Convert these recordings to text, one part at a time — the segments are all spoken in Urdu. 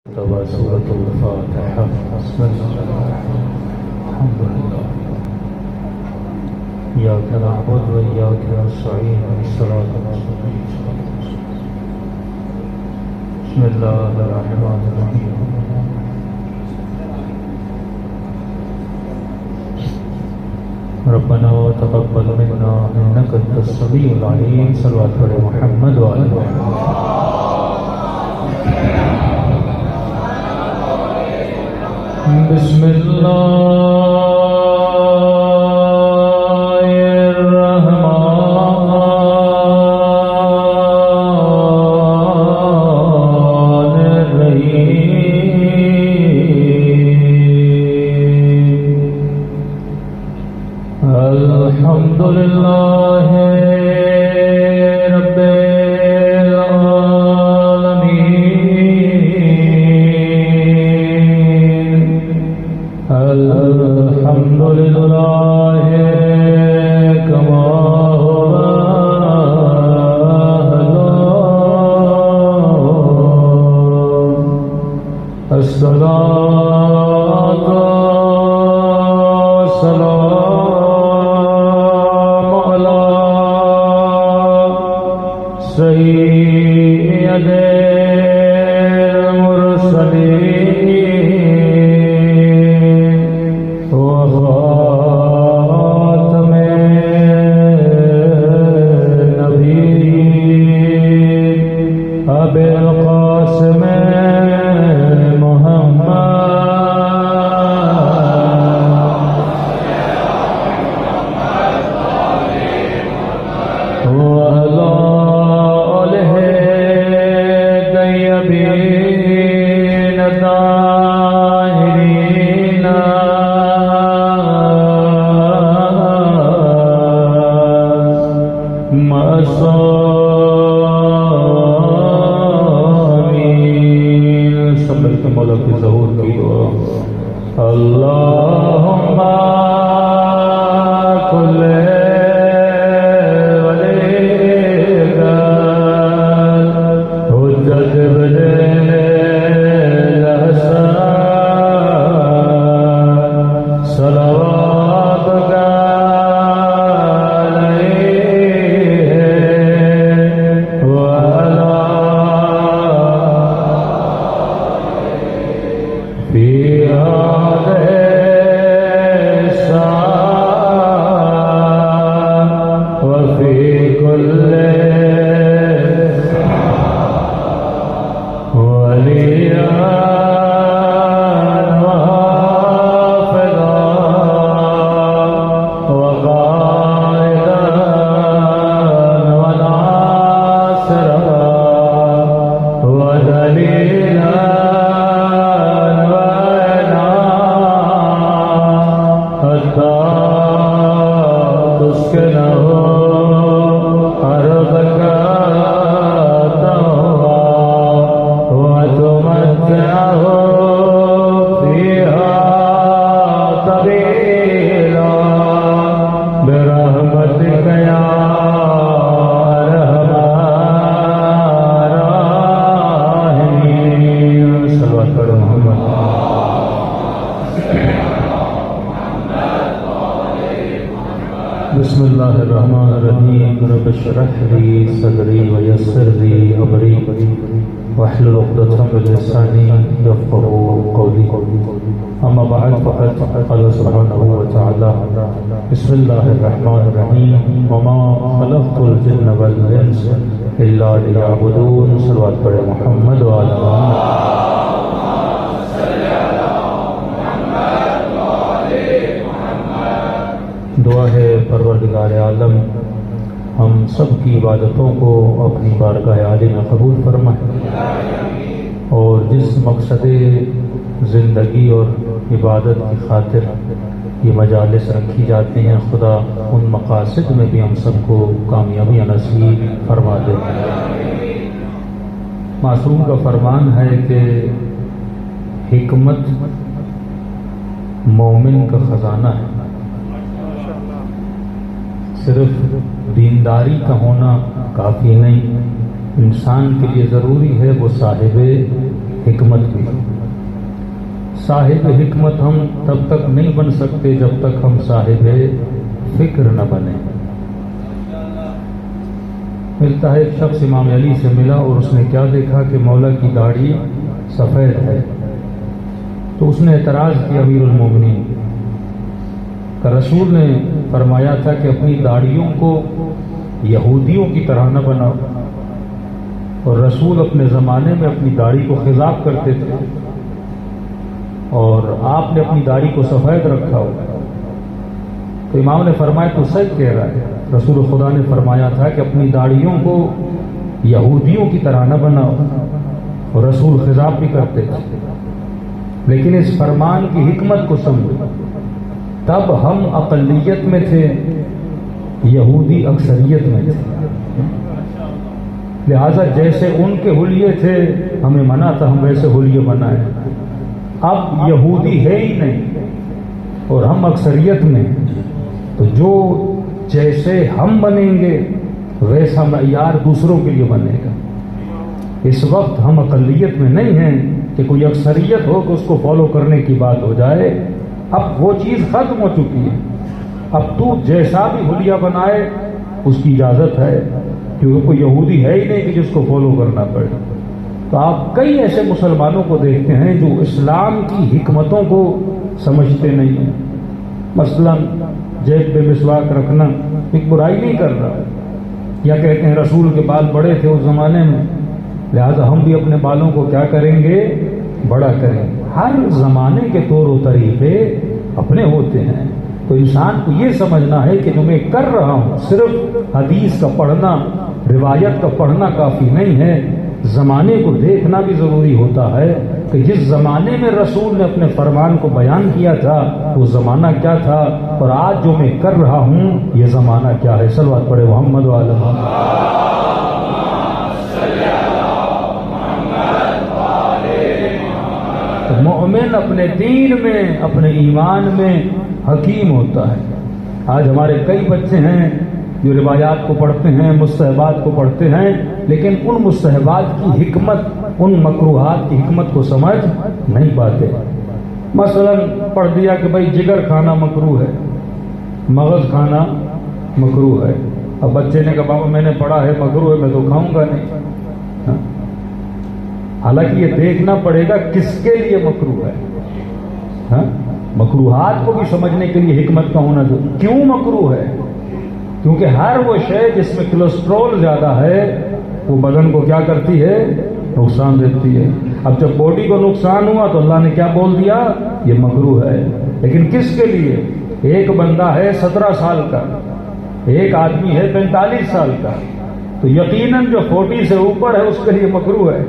سورة الفاتحة. بسم الله الحمد لله إياك نعبد وإياك نستعين الصراط المستقيم. بسم الله الرحمن الرحيم. ربنا تقبل منا إنك أنت السميع العليم. صلوات على محمد وعلى آله. بسم الله الرحمن الرحيم. الحمد لله رب الحمد لله كما هو أهله. الصلاة والسلام على سيد اللهم كل وليك حجة ابن الحسن صلواتك عليه وعلى فيها بسم الله الرحمن الرحيم. رب اشرح لي صدري ويسر لي أمري واحلل عقدة من لساني يفقهوا قولي. أما بعد فقد قال سبحانه وتعالى بسم الله الرحمن الرحيم وما خلقت الجن والإنس إلا ليعبدون. صلوات پر محمد وعلى آله. دعا ہے پروردگار عالم ہم سب کی عبادتوں کو اپنی بارگاہ عالی میں قبول فرمائے اور جس مقصد زندگی اور عبادت کی خاطر یہ مجالس رکھی جاتے ہیں خدا ان مقاصد میں بھی ہم سب کو کامیابی نصیب فرما دے. معصوم کا فرمان ہے کہ حکمت مومن کا خزانہ ہے. صرف دینداری کا ہونا کافی نہیں، انسان کے لیے ضروری ہے وہ صاحب حکمت بھی۔ صاحب حکمت ہم تب تک نہیں بن سکتے جب تک ہم صاحب فکر نہ بنیں۔ ملتا ہے ایک شخص امام علی سے ملا اور اس نے کیا دیکھا کہ مولا کی داڑھی سفید ہے، تو اس نے اعتراض کیا امیر المومنین کہ رسول نے فرمایا تھا کہ اپنی داڑھیوں کو یہودیوں کی طرح نہ بناؤ، اور رسول اپنے زمانے میں اپنی داڑھی کو خضاب کرتے تھے اور آپ نے اپنی داڑھی کو سفید رکھا ہو۔ تو امام نے فرمایا تو سچ کہہ رہا ہے، رسول خدا نے فرمایا تھا کہ اپنی داڑھیوں کو یہودیوں کی طرح نہ بناؤ، اور رسول خضاب بھی کرتے تھے، لیکن اس فرمان کی حکمت کو سمجھو۔ تب ہم اقلیت میں تھے، یہودی اکثریت میں تھے، لہذا جیسے ان کے حلیے تھے ہمیں منع تھا ہم ویسے حلیے بنائیں۔ اب یہودی ہے ہی نہیں اور ہم اکثریت میں، تو جو جیسے ہم بنیں گے ویسا معیار دوسروں کے لیے بنے گا۔ اس وقت ہم اقلیت میں نہیں ہیں کہ کوئی اکثریت ہو کہ اس کو فالو کرنے کی بات ہو جائے، اب وہ چیز ختم ہو چکی ہے۔ اب تو جیسا بھی حلیہ بنائے اس کی اجازت ہے، کیونکہ کوئی یہودی ہے ہی نہیں کہ جس کو فالو کرنا پڑے۔ تو آپ کئی ایسے مسلمانوں کو دیکھتے ہیں جو اسلام کی حکمتوں کو سمجھتے نہیں ہیں۔ مثلا جیب پہ مسواک رکھنا ایک برائی نہیں کر رہا، یا کہتے ہیں رسول کے بال بڑے تھے اس زمانے میں، لہذا ہم بھی اپنے بالوں کو کیا کریں گے، بڑا کریں گے۔ ہر زمانے کے طور و طریقے اپنے ہوتے ہیں، تو انسان کو یہ سمجھنا ہے کہ جو میں کر رہا ہوں صرف حدیث کا پڑھنا، روایت کا پڑھنا کافی نہیں ہے، زمانے کو دیکھنا بھی ضروری ہوتا ہے کہ جس زمانے میں رسول نے اپنے فرمان کو بیان کیا تھا وہ زمانہ کیا تھا، اور آج جو میں کر رہا ہوں یہ زمانہ کیا ہے۔ صلوات پڑھے محمد وعلی محمد۔ مومن اپنے دین میں، اپنے ایمان میں حکیم ہوتا ہے۔ آج ہمارے کئی بچے ہیں جو روایات کو پڑھتے ہیں، مستحبات کو پڑھتے ہیں، لیکن ان مستحبات کی حکمت، ان مکروہات کی حکمت کو سمجھ نہیں پاتے۔ مثلا پڑھ دیا کہ بھائی جگر کھانا مکروہ ہے، مغز کھانا مکروہ ہے۔ اب بچے نے کہا بابا میں نے پڑھا ہے مکروہ ہے، میں تو کھاؤں گا نہیں۔ حالانکہ یہ دیکھنا پڑے گا کس کے لیے مکروہ ہے۔ مکروہات کو بھی سمجھنے کے لیے حکمت کا ہونا ضروری۔ کیوں مکروہ ہے؟ کیونکہ ہر وہ شے جس میں کولیسٹرول زیادہ ہے وہ بدن کو کیا کرتی ہے، نقصان دیتی ہے۔ اب جب باڈی کو نقصان ہوا تو اللہ نے کیا بول دیا، یہ مکروہ ہے۔ لیکن کس کے لیے؟ ایک بندہ ہے 17 سال کا، ایک آدمی ہے 45 سال کا، تو یقیناً جو 40 سے اوپر ہے اس کے لیے مکروہ ہے۔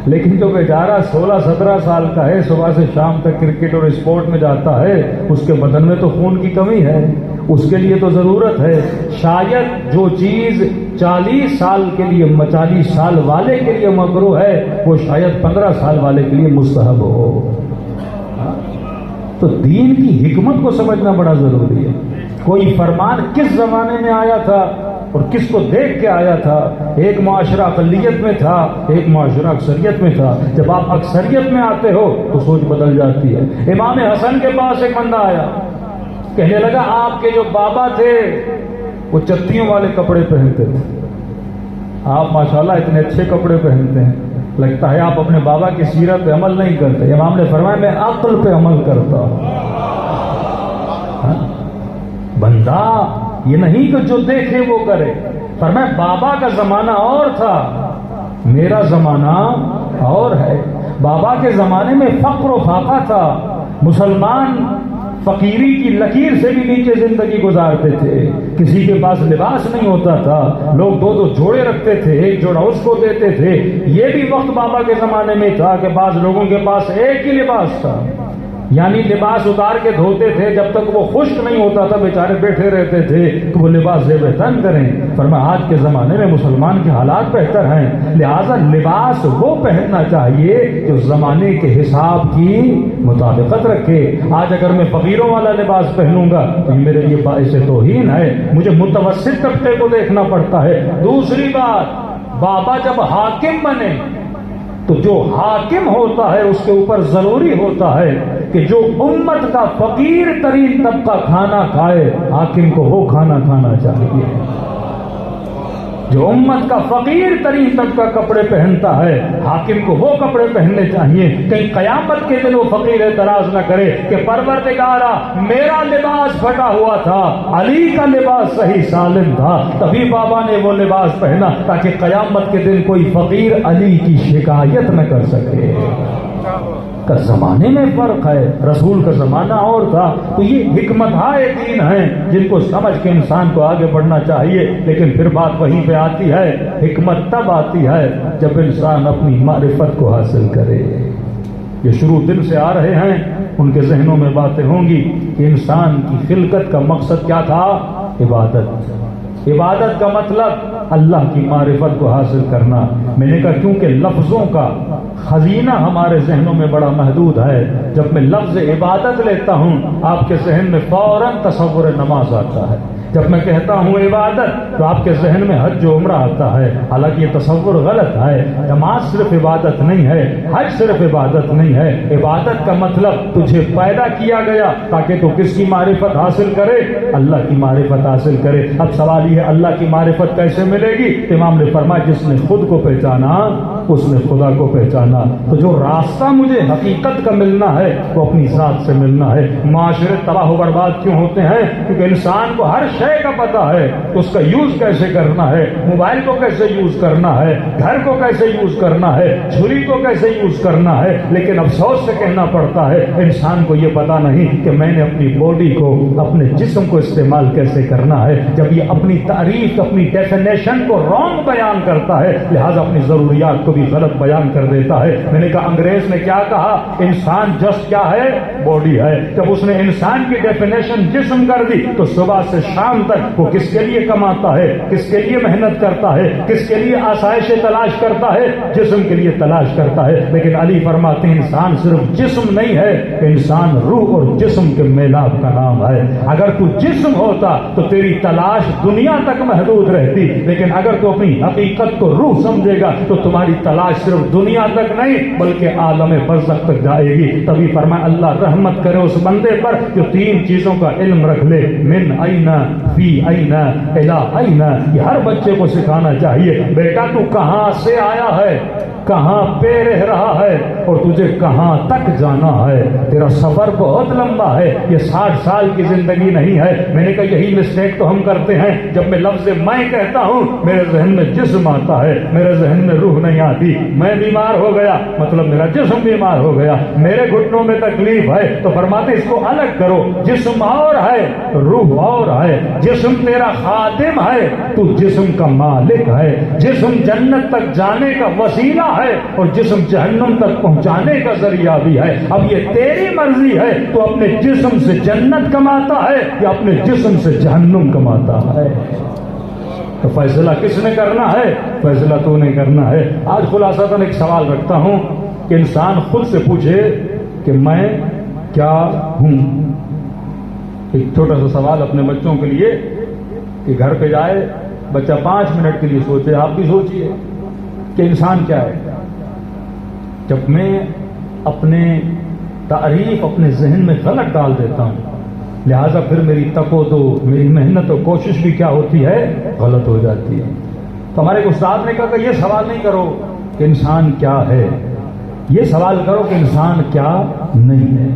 لیکن جو بیچارہ 16-17 سال کا ہے، صبح سے شام تک کرکٹ اور اسپورٹ میں جاتا ہے، اس کے بدن میں تو خون کی کمی ہے، اس کے لیے تو ضرورت ہے۔ شاید جو چیز 40 سال کے لیے، 40 سال والے کے لیے مکروہ ہے، وہ شاید 15 سال والے کے لیے مستحب ہو۔ تو دین کی حکمت کو سمجھنا بڑا ضروری ہے۔ کوئی فرمان کس زمانے میں آیا تھا اور کس کو دیکھ کے آیا تھا؟ ایک معاشرہ اقلیت میں تھا، ایک معاشرہ اکثریت میں تھا۔ جب آپ اکثریت میں آتے ہو تو سوچ بدل جاتی ہے۔ امام حسن کے پاس ایک بندہ آیا، کہنے لگا آپ کے جو بابا تھے وہ چتیوں والے کپڑے پہنتے تھے، آپ ماشاءاللہ اتنے اچھے کپڑے پہنتے ہیں، لگتا ہے آپ اپنے بابا کی سیرت پہ عمل نہیں کرتے۔ امام نے فرمایا میں عقل پہ عمل کرتا ہوں۔ بندہ یہ نہیں کہ جو دیکھے وہ کرے، فرمایا بابا کا زمانہ اور تھا، میرا زمانہ اور ہے۔ بابا کے زمانے میں فقر و فاقہ تھا، مسلمان فقیری کی لکیر سے بھی نیچے زندگی گزارتے تھے، کسی کے پاس لباس نہیں ہوتا تھا، لوگ 2 جوڑے رکھتے تھے، ایک جوڑا اس کو دیتے تھے۔ یہ بھی وقت بابا کے زمانے میں تھا کہ بعض لوگوں کے پاس ایک ہی لباس تھا، یعنی لباس اتار کے دھوتے تھے، جب تک وہ خشک نہیں ہوتا تھا بیچارے بیٹھے رہتے تھے کہ وہ لباس زیب تن کریں۔ فرمایا آج کے زمانے میں مسلمان کے حالات بہتر ہیں، لہذا لباس وہ پہننا چاہیے جو زمانے کے حساب کی مطابقت رکھے۔ آج اگر میں فقیروں والا لباس پہنوں گا تو یہ میرے لیے باعث توہین ہے، مجھے متوسط طبقے کو دیکھنا پڑتا ہے۔ دوسری بات، بابا جب حاکم بنے تو جو حاکم ہوتا ہے اس کے اوپر ضروری ہوتا ہے کہ جو امت کا فقیر ترین طبقہ کھانا کھائے، حاکم کو وہ کھانا کھانا چاہیے۔ جو امت کا فقیر ترین طبقہ کپڑے پہنتا ہے، حاکم کو وہ کپڑے پہننے چاہیے، کہیں قیامت کے دن وہ فقیر اعتراض نہ کرے کہ پروردگارا میرا لباس پھٹا ہوا تھا، علی کا لباس صحیح سالم تھا، تبھی بابا نے وہ لباس پہنا، تاکہ قیامت کے دن کوئی فقیر علی کی شکایت نہ کر سکے۔ کا زمانے میں فرق ہے، رسول کا زمانہ اور تھا، تو یہ حکمت ہائے دین ہیں جن کو سمجھ کے انسان کو آگے بڑھنا چاہیے۔ لیکن پھر بات وہیں پہ آتی ہے، حکمت تب آتی ہے جب انسان اپنی معرفت کو حاصل کرے۔ یہ شروع دن سے آ رہے ہیں، ان کے ذہنوں میں باتیں ہوں گی کہ انسان کی خلقت کا مقصد کیا تھا؟ عبادت۔ عبادت کا مطلب اللہ کی معرفت کو حاصل کرنا۔ میں نے کہا کیونکہ لفظوں کا خزینہ ہمارے ذہنوں میں بڑا محدود ہے، جب میں لفظ عبادت لیتا ہوں آپ کے ذہن میں فوراً تصور نماز آتا ہے، جب میں کہتا ہوں عبادت تو آپ کے ذہن میں حج و عمرہ آتا ہے، حالانکہ یہ تصور غلط ہے۔ نماز صرف عبادت نہیں ہے، حج صرف عبادت نہیں ہے۔ عبادت کا مطلب تجھے پیدا کیا گیا تاکہ تو کس کی معرفت حاصل کرے؟ اللہ کی معرفت حاصل کرے۔ اب سوال یہ ہے اللہ کی معرفت کیسے ملے گی؟ امام نے فرمایا جس نے خود کو پہچانا اس نے خدا کو پہچانا۔ تو جو راستہ مجھے حقیقت کا ملنا ہے وہ اپنی ذات سے ملنا ہے۔ معاشرے تباہ و برباد کیوں ہوتے ہیں؟ کیونکہ انسان کو ہر شے کا پتہ ہے کہ اس کا یوز کیسے کرنا ہے، موبائل کو کیسے یوز کرنا ہے، گھر کو کیسے یوز کرنا ہے، چھری کو کیسے یوز کرنا ہے، لیکن افسوس سے کہنا پڑتا ہے انسان کو یہ پتہ نہیں کہ میں نے اپنی باڈی کو، اپنے جسم کو استعمال کیسے کرنا ہے۔ جب یہ اپنی تعریف، اپنی ڈیفینیشن کو رانگ بیان کرتا ہے، لہذا اپنی ضروریات کو بھی غلط بیان کر دیتا ہے۔ میں نے کہا انگریز نے کیا کہا؟ انسان جسٹ کیا ہے؟ باڈی ہے۔ جب اس نے انسان کی ڈیفینیشن جسم کر دی تو صبح سے شام تک وہ کس کے لیے کماتا ہے، کس کے لیے محنت کرتا ہے، کس کے لیے آسائش تلاش کرتا ہے؟ جسم کے لیے تلاش کرتا ہے۔ لیکن علی فرماتے ہیں انسان صرف جسم نہیں ہے، انسان روح اور جسم کے میلاب کا نام ہے۔ اگر تو جسم ہوتا تو تیری تلاش دنیا تک محدود رہتی، لیکن اگر تو اپنی حقیقت کو روح سمجھے گا تو تمہاری تلاش صرف دنیا تک نہیں بلکہ عالم برزخ تک جائے گی۔ تبھی فرمایا اللہ رحمت کرے اس بندے پر جو تین چیزوں کا علم رکھ لے، من این، فی این، الی این۔ یہ ہر بچے کو سکھانا چاہیے، بیٹا تو کہاں سے آیا ہے، کہاں پہ رہ رہا ہے اور تجھے کہاں تک جانا ہے۔ تیرا سفر بہت لمبا ہے، یہ 60 سال کی زندگی نہیں ہے۔ میں نے کہا یہی مسٹیک تو ہم کرتے ہیں، جب میں لفظ میں کہتا ہوں میرے ذہن میں جسم آتا ہے، میرے ذہن میں روح نہیں آتی۔ میں بیمار ہو گیا مطلب میرا جسم بیمار ہو گیا، میرے گھٹنوں میں تکلیف ہے تو فرماتے اس کو الگ کرو، جسم اور ہے روح اور ہے۔ جسم تیرا خادم ہے، تو جسم کا مالک ہے۔ جسم جنت تک جانے کا وسیلہ ہے اور جسم جہنم تک پہنچانے کا ذریعہ بھی ہے۔ اب یہ تیری مرضی ہے، تو اپنے جسم سے جنت کماتا ہے یا اپنے جسم سے جہنم کماتا ہے؟ تو فیصلہ کس نے کرنا ہے؟ فیصلہ تو نے کرنا ہے۔ آج خلاصتاً ایک سوال رکھتا ہوں کہ انسان خود سے پوچھے کہ میں کیا ہوں۔ ایک چھوٹا سا سوال اپنے بچوں کے لیے کہ گھر پہ جائے بچہ 5 منٹ کے لیے سوچے، آپ بھی سوچیے کہ انسان کیا ہے۔ جب میں اپنے تعریف اپنے ذہن میں غلط ڈال دیتا ہوں، لہذا پھر میری تپو میری محنت و کوشش بھی کیا ہوتی ہے؟ غلط ہو جاتی ہے۔ تو ہمارے استاد نے کہا کہ یہ سوال نہیں کرو کہ انسان کیا ہے، یہ سوال کرو کہ انسان کیا نہیں ہے۔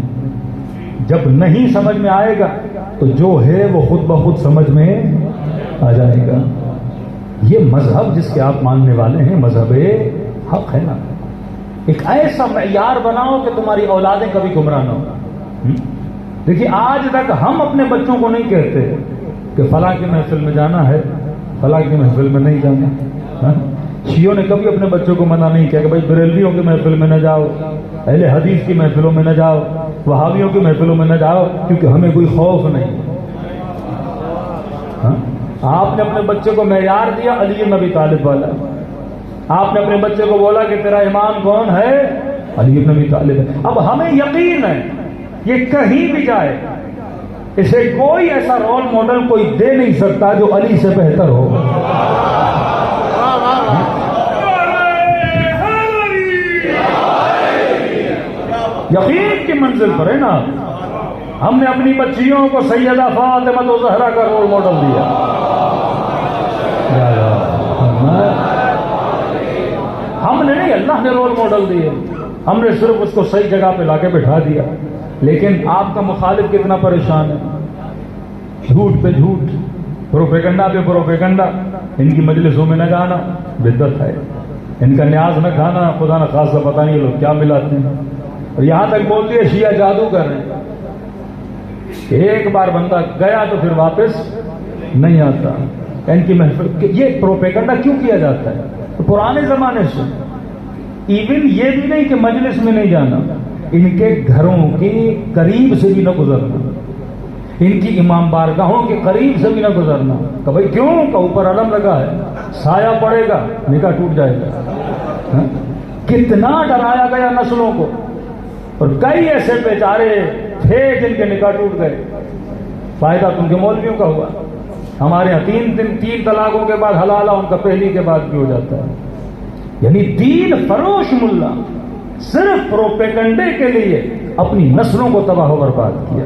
جب نہیں سمجھ میں آئے گا تو جو ہے وہ خود بخود سمجھ میں آ جائے گا۔ یہ مذہب جس کے آپ ماننے والے ہیں مذہب حق ہے نا، ایک ایسا معیار بناؤ کہ تمہاری اولادیں کبھی گمراہ نہ ہو۔ دیکھیے آج تک ہم اپنے بچوں کو نہیں کہتے کہ فلاں کی محفل میں جانا ہے، فلاں کی محفل میں نہیں جانا۔ شیعوں نے کبھی اپنے بچوں کو منع نہیں کیا کہ بھائی بریلویوں کی محفل میں نہ جاؤ، اہل حدیث کی محفلوں میں نہ جاؤ، وہابیوں کی محفلوں میں نہ جاؤ، کیونکہ ہمیں کوئی خوف نہیں۔ آپ نے اپنے بچے کو معیار دیا علی بن ابی طالب والا، آپ نے اپنے بچے کو بولا کہ تیرا امام کون ہے؟ علی بن ابی طالب ہے۔ اب ہمیں یقین ہے یہ کہیں بھی جائے اسے کوئی ایسا رول ماڈل کوئی دے نہیں سکتا جو علی سے بہتر ہو۔ یقین کی منزل پر ہے نا. ہم نے اپنی بچیوں کو سیدہ فاطمہ الزہرا کا رول ماڈل دیا. ہم نے نہیں، اللہ نے رول ماڈل دیے. ہم نے صرف اس کو صحیح جگہ پہ لا کے بٹھا دیا. لیکن آپ کا مخالف کتنا پریشان ہے. جھوٹ پہ جھوٹ، پروپیگنڈا پہ پروپیگنڈا. ان کی مجلسوں میں نہ جانا بدعت ہے، ان کا نیاز نہ کھانا خدا نہ خاصا پتہ نہیں لوگ کیا ملاتے ہیں. اور یہاں تک بولتی ہے شیعہ جادو کر رہے ہیں کہ ایک بار بندہ گیا تو پھر واپس نہیں آتا. ان کی محفل یہ پروپیگنڈا کیوں کیا جاتا ہے؟ تو پرانے زمانے سے ایون یہ بھی نہیں کہ مجلس میں نہیں جانا، ان کے گھروں کے قریب سے بھی نہ گزرنا، ان کی امام بارگاہوں کے قریب سے بھی نہ گزرنا. کہ بھائی کیوں؟ کہ اوپر علم لگا ہے، سایہ پڑے گا نکاح ٹوٹ جائے گا. کتنا ڈرایا گیا نسلوں کو. اور کئی ایسے بیچارے تھے جن کے نکاح ٹوٹ گئے. فائدہ تو ان کے مولویوں کا ہوا. ہمارے یہاں تین طلاقوں کے بعد حلالہ ان کا پہلی کے بعد بھی ہو جاتا ہے. یعنی دین فروش ملا صرف پروپیگنڈے کے لیے اپنی نسلوں کو تباہ و برباد کیا.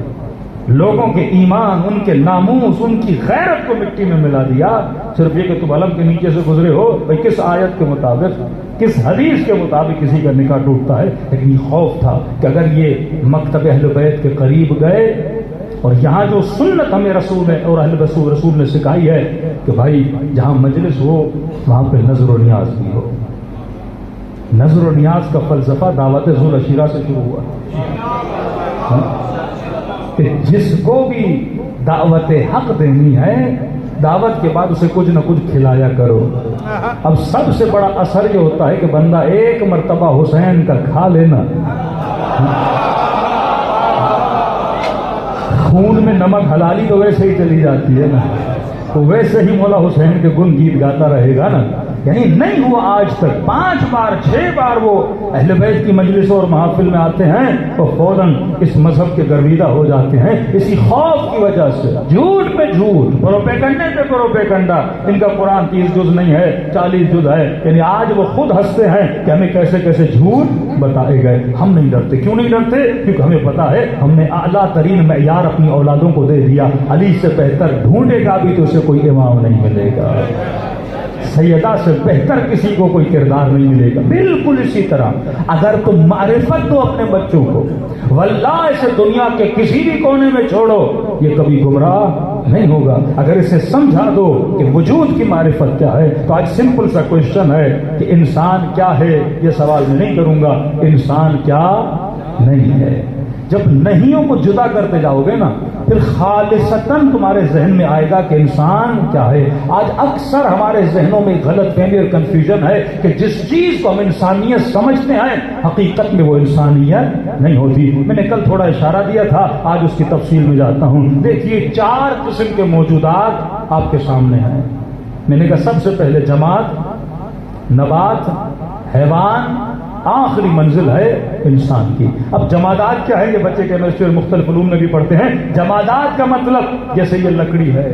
لوگوں کے ایمان، ان کے ناموس، ان کی غیرت کو مٹی میں ملا دیا. صرف یہ کہ تم علم کے نیچے سے گزرے ہو. بھائی کس آیت کے مطابق، کس حدیث کے مطابق کسی کا نکاح ٹوٹتا ہے؟ لیکن یہ خوف تھا کہ اگر یہ مکتب اہل بیت کے قریب گئے، اور یہاں جو سنت ہمیں رسول نے اور اہل رسول نے سکھائی ہے کہ بھائی جہاں مجلس ہو وہاں پہ نظر و نیاز بھی ہو. نظر و نیاز کا فلسفہ دعوت ذو العشیرہ سے شروع ہوا کہ جس کو بھی دعوت حق دینی ہے، دعوت کے بعد اسے کچھ نہ کچھ کھلایا کرو. اب سب سے بڑا اثر یہ ہوتا ہے کہ بندہ ایک مرتبہ حسین کا کھا لینا، خون میں نمک حلالی تو ویسے ہی چلی جاتی ہے نا، تو ویسے ہی مولا حسین کے گن گیت گاتا رہے گا نا. یعنی نہیں ہوا آج تک 5 بار 6 بار وہ اہل بیت کی مجلس اور محافل میں آتے ہیں تو فوراً اس مذہب کے گرویدہ ہو جاتے ہیں اسی خوف کی وجہ سے. جھوٹ پہ جھوٹ، پروپیگنڈے پہ پروپیگنڈا. ان کا قرآن 30 جز نہیں ہے، 40 جز ہے. یعنی آج وہ خود ہنستے ہیں کہ ہمیں کیسے کیسے جھوٹ بتائے گئے. ہم نہیں ڈرتے. کیوں نہیں ڈرتے؟ کیونکہ ہمیں پتا ہے ہم نے اعلیٰ ترین معیار اپنی اولادوں کو دے دیا. علی سے بہتر ڈھونڈے گا بھی تو اسے کوئی امام نہیں ملے گا، سیدہ سے بہتر کسی کو کوئی کردار نہیں ملے گا. بالکل اسی طرح اگر تم معرفت دو اپنے بچوں کو، واللہ اسے دنیا کے کسی بھی کونے میں چھوڑو، یہ کبھی گمراہ نہیں ہوگا. اگر اسے سمجھا دو کہ وجود کی معرفت کیا ہے. تو آج سمپل سا کوشچن ہے کہ انسان کیا ہے، یہ سوال میں نہیں کروں گا. انسان کیا نہیں ہے. جب نہیوں کو جدا کرتے جاؤ گے نا پھر خالصتاً تمہارے ذہن میں آئے گا کہ انسان کیا ہے. آج اکثر ہمارے ذہنوں میں غلط فہمی اور کنفیوژن ہے کہ جس چیز کو ہم انسانیت سمجھتے ہیں حقیقت میں وہ انسانیت نہیں ہوتی. میں نے کل تھوڑا اشارہ دیا تھا، آج اس کی تفصیل میں جاتا ہوں. دیکھیے 4 قسم کے موجودات آپ کے سامنے ہیں. میں نے کہا سب سے پہلے جماد، نبات، حیوان، آخری منزل ہے انسان کی. اب جمادات کیا ہے؟ یہ بچے کیمسٹری اور مختلف علوم میں بھی پڑھتے ہیں. جمادات کا مطلب جیسے یہ لکڑی ہے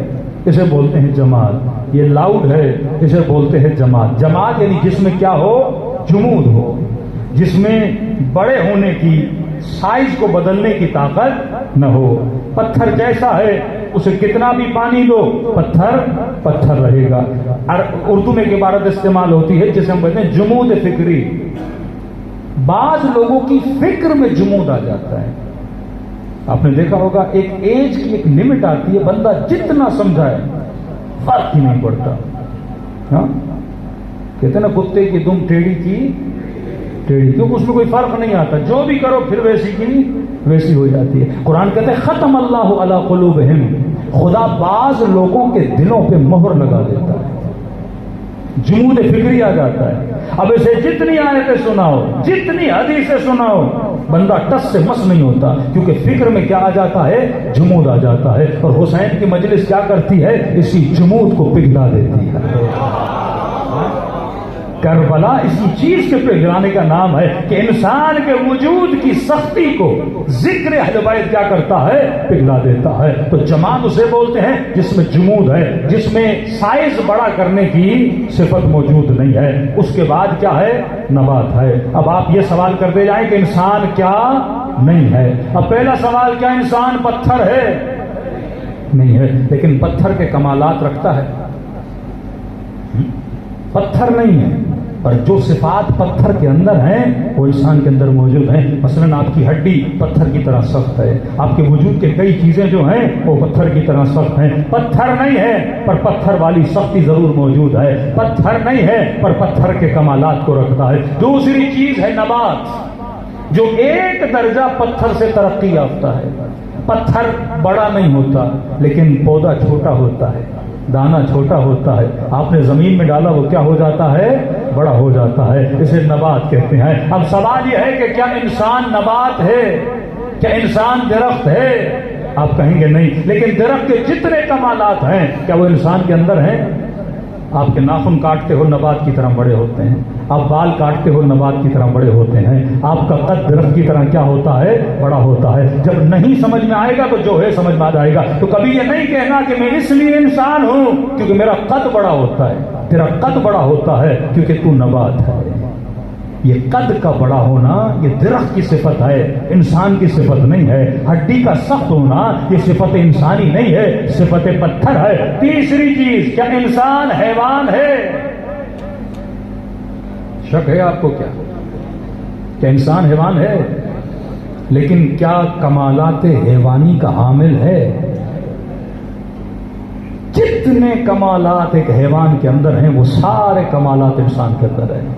اسے بولتے ہیں جماد، یہ لاؤڈ ہے اسے بولتے ہیں جماد. جماد یعنی جس میں کیا ہو؟ جمود ہو، جس میں بڑے ہونے کی، سائز کو بدلنے کی طاقت نہ ہو. پتھر جیسا ہے اسے کتنا بھی پانی دو پتھر پتھر رہے گا. اردو میں ایک عبارت استعمال ہوتی ہے جسے ہم کہتے ہیں جمود فکری. بعض لوگوں کی فکر میں جمود آ جاتا ہے. آپ نے دیکھا ہوگا ایک ایج کی ایک لمٹ آتی ہے، بندہ جتنا سمجھائے فرق ہی نہیں پڑتا. ہاں کہتے ہیں نا کتے کی دم ٹیڑھی کی ٹیڑھی، کیونکہ اس میں کوئی فرق نہیں آتا. جو بھی کرو پھر ویسی کی ویسی ہو جاتی ہے. قرآن کہتے ہیں ختم اللہ علی قلوبہم، خدا بعض لوگوں کے دلوں پہ مہر لگا دیتا ہے، جمود فکری آ جاتا ہے. اب اسے جتنی آیتیں سناؤ، جتنی حدیثیں سناؤ، بندہ ٹس سے مس نہیں ہوتا، کیونکہ فکر میں کیا آ جاتا ہے؟ جمود آ جاتا ہے. اور حسین کی مجلس کیا کرتی ہے؟ اسی جمود کو پگھلا دیتی ہے. کربلا اسی چیز کے پگھلانے کا نام ہے کہ انسان کے وجود کی سختی کو ذکر اہل بیت کیا کرتا ہے؟ پگھلا دیتا ہے. تو جماد اسے بولتے ہیں جس میں جمود ہے، جس میں سائز بڑا کرنے کی صفت موجود نہیں ہے. اس کے بعد کیا ہے؟ نبات ہے. اب آپ یہ سوال کرتے جائیں کہ انسان کیا نہیں ہے۔ اب پہلا سوال، کیا انسان پتھر ہے؟ نہیں ہے، لیکن پتھر کے کمالات رکھتا ہے؟ پتھر نہیں ہے، اور جو صفات پتھر کے اندر ہیں وہ انسان کے اندر موجود ہیں۔ مثلا آپ کی ہڈی پتھر کی طرح سخت ہے، آپ کے وجود کے کئی چیزیں جو ہیں وہ پتھر کی طرح سخت ہیں۔ پتھر نہیں ہے پر پتھر والی سختی ضرور موجود ہے، پتھر نہیں ہے پر پتھر کے کمالات کو رکھتا ہے۔ دوسری چیز ہے نبات، جو ایک درجہ پتھر سے ترقی یافتہ ہے۔ پتھر بڑا نہیں ہوتا لیکن پودا چھوٹا ہوتا ہے، دانا چھوٹا ہوتا ہے، آپ نے زمین میں ڈالا وہ کیا ہو جاتا ہے؟ بڑا ہو جاتا ہے، اسے نبات کہتے ہیں۔ اب سوال یہ ہے کہ کیا انسان نبات ہے؟ کیا انسان درخت ہے؟ آپ کہیں گے نہیں، لیکن درخت کے جتنے کمالات ہیں کیا وہ انسان کے اندر ہیں؟ آپ کے ناخن کاٹتے ہو نبات کی طرح بڑے ہوتے ہیں، آپ بال کاٹتے ہو نبات کی طرح بڑے ہوتے ہیں، آپ کا قد درخت کی طرح کیا ہوتا ہے؟ بڑا ہوتا ہے۔ جب نہیں سمجھ میں آئے گا تو جو ہے سمجھ میں آ جائے گا۔ تو کبھی یہ نہیں کہنا کہ میں اس لیے انسان ہوں کیونکہ میرا قد بڑا ہوتا ہے، تیرا قد بڑا ہوتا ہے کیونکہ تو نبات ہے۔ یہ قد کا بڑا ہونا یہ درخت کی صفت ہے، انسان کی صفت نہیں ہے۔ ہڈی کا سخت ہونا یہ صفت انسانی نہیں ہے، صفت پتھر ہے۔ تیسری چیز، کیا انسان حیوان ہے؟ شک ہے آپ کو کیا انسان حیوان ہے؟ لیکن کیا کمالات حیوانی کا حامل ہے؟ جتنے کمالات ایک حیوان کے اندر ہیں وہ سارے کمالات انسان کے اندر ہیں۔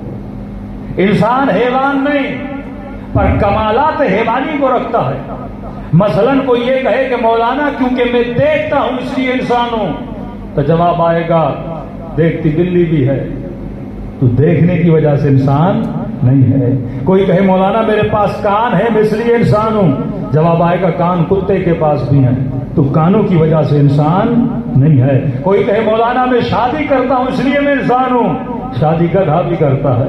انسان حیوان نہیں پر کمالات حیوانی کو رکھتا ہے۔ مثلا کوئی یہ کہے کہ مولانا کیونکہ میں دیکھتا ہوں اس لیے انسان ہوں، تو جواب آئے گا دیکھتی بلی بھی ہے، تو دیکھنے کی وجہ سے انسان نہیں ہے۔ کوئی کہے مولانا میرے پاس کان ہے میں اس لیے انسان ہوں، جواب آئے گا کان کتے کے پاس بھی ہیں، تو کانوں کی وجہ سے انسان نہیں ہے۔ کوئی کہے مولانا میں شادی کرتا ہوں اس لیے میں انسان ہوں، شادی گدھا بھی کرتا ہے،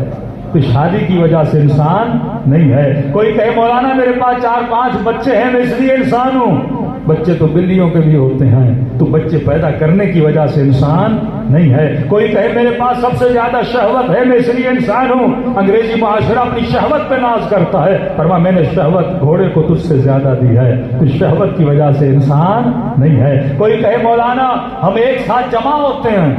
تو شادی کی وجہ سے انسان نہیں ہے۔ کوئی کہے مولانا میرے پاس 4-5 بچے ہیں میں اس لیے انسان ہوں، بچے تو بلیوں کے بھی ہوتے ہیں، تو بچے پیدا کرنے کی وجہ سے انسان نہیں ہے۔ کوئی کہے میرے پاس سب سے زیادہ شہوت ہے میں اس لیے انسان ہوں، انگریزی معاشرہ اپنی شہوت پہ ناز کرتا ہے، فرمایا میں نے شہوت گھوڑے کو تجھ سے زیادہ دی ہے، تو شہوت کی وجہ سے انسان نہیں ہے۔ کوئی کہے مولانا ہم ایک ساتھ جمع ہوتے ہیں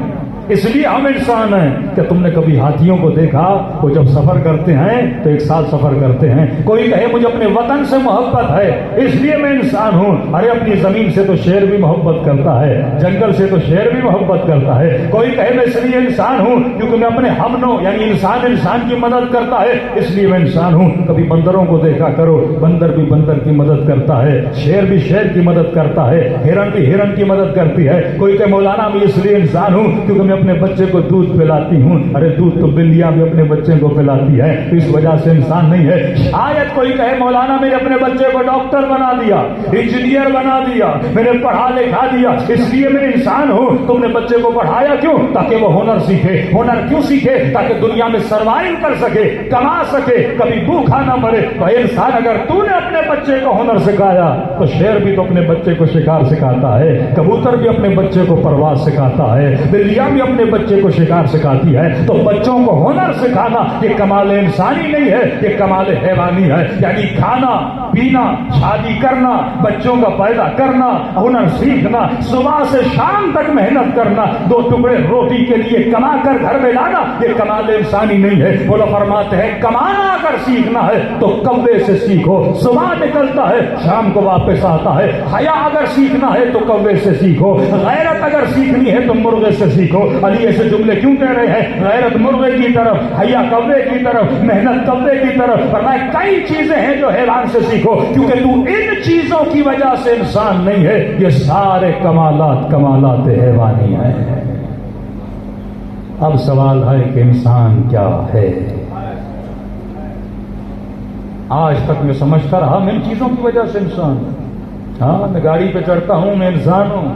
اس لیے ہم انسان ہیں، کہ تم نے کبھی ہاتھیوں کو دیکھا؟ وہ جب سفر کرتے ہیں تو ایک ساتھ سفر کرتے ہیں۔ کوئی کہے مجھے اپنے وطن سے محبت ہے اس لیے میں انسان ہوں، ارے اپنی زمین سے تو شیر بھی محبت کرتا ہے، جنگل سے تو شیر بھی محبت کرتا ہے۔ کوئی کہے میں اس لیے انسان ہوں کیونکہ میں اپنے ہمنوں یعنی انسان کی مدد کرتا ہے اس لیے میں انسان ہوں۔ کبھی بندروں کو دیکھا کرو، بندر بھی بندر کی مدد کرتا ہے، شیر بھی شیر کی مدد کرتا ہے، ہرن بھی ہرن کی مدد کرتی ہے۔ کوئی کہ مولانا میں اس لیے انسان ہوں کیونکہ میں اپنے بچے کو دودھ پلاتی ہوں، ارے دودھ تو بلیاں بھی اپنے بچے کو پلاتی ہے، اس وجہ سے انسان نہیں ہے۔ شاید کوئی کہے مولانا میں نے اپنے بچے کو ڈاکٹر بنا دیا، انجینئر بنا دیا، میں نے پڑھا لکھا دیا اس لیے میں انسان ہوں۔ تم نے بچے کو پڑھایا کیوں؟ تاکہ وہ ہنر سیکھے۔ ہنر کیوں سیکھے؟ تاکہ دنیا میں سروائیو کر سکے، کما سکے، کبھی بھوکا نہ مرے۔ تو انسان اگر تو نے اپنے بچے کو ہنر سکھایا تو شیر بھی تو اپنے بچے کو شکار سکھاتا ہے، کبوتر بھی اپنے بچے کو پرواز سکھاتا ہے، بلیاں بھی اپنے بچے کو شکار سکھاتی ہے۔ تو بچوں کو ہنر سکھانا یہ کمال انسانی نہیں ہے، یہ کمال حیوانی ہے۔ یعنی کھانا پینا، شادی کرنا، بچوں کا پیدا کرنا، ہنر سیکھنا، صبح سے شام تک محنت کرنا، 2 ٹکڑے روٹی کے لیے کما کر گھر میں لانا یہ کمال انسانی نہیں ہے۔ وہ لوگ فرماتے ہیں کمانا اگر سیکھنا ہے تو کوے سے سیکھو، صبح نکلتا ہے شام کو واپس آتا ہے۔ حیا اگر سیکھنا ہے تو کوے سے سیکھو، غیرت اگر سیکھنی ہے تو مرغے سے سیکھو۔ علی ایسے جملے کیوں کہہ رہے ہیں؟ غیرت مرغے کی طرف، حیا کوے کی طرف، محنت کوے کی طرف۔ فرمایا کئی چیزیں ہیں جو حیوان سے سیکھو کیونکہ تو ان چیزوں کی وجہ سے انسان نہیں ہے۔ یہ سارے کمالات حیوانی ہیں۔ اب سوال ہے کہ انسان کیا ہے؟ آج تک میں سمجھتا رہا میں ان چیزوں کی وجہ سے انسان ہوں۔ ہاں میں گاڑی پہ چڑھتا ہوں میں انسان ہوں،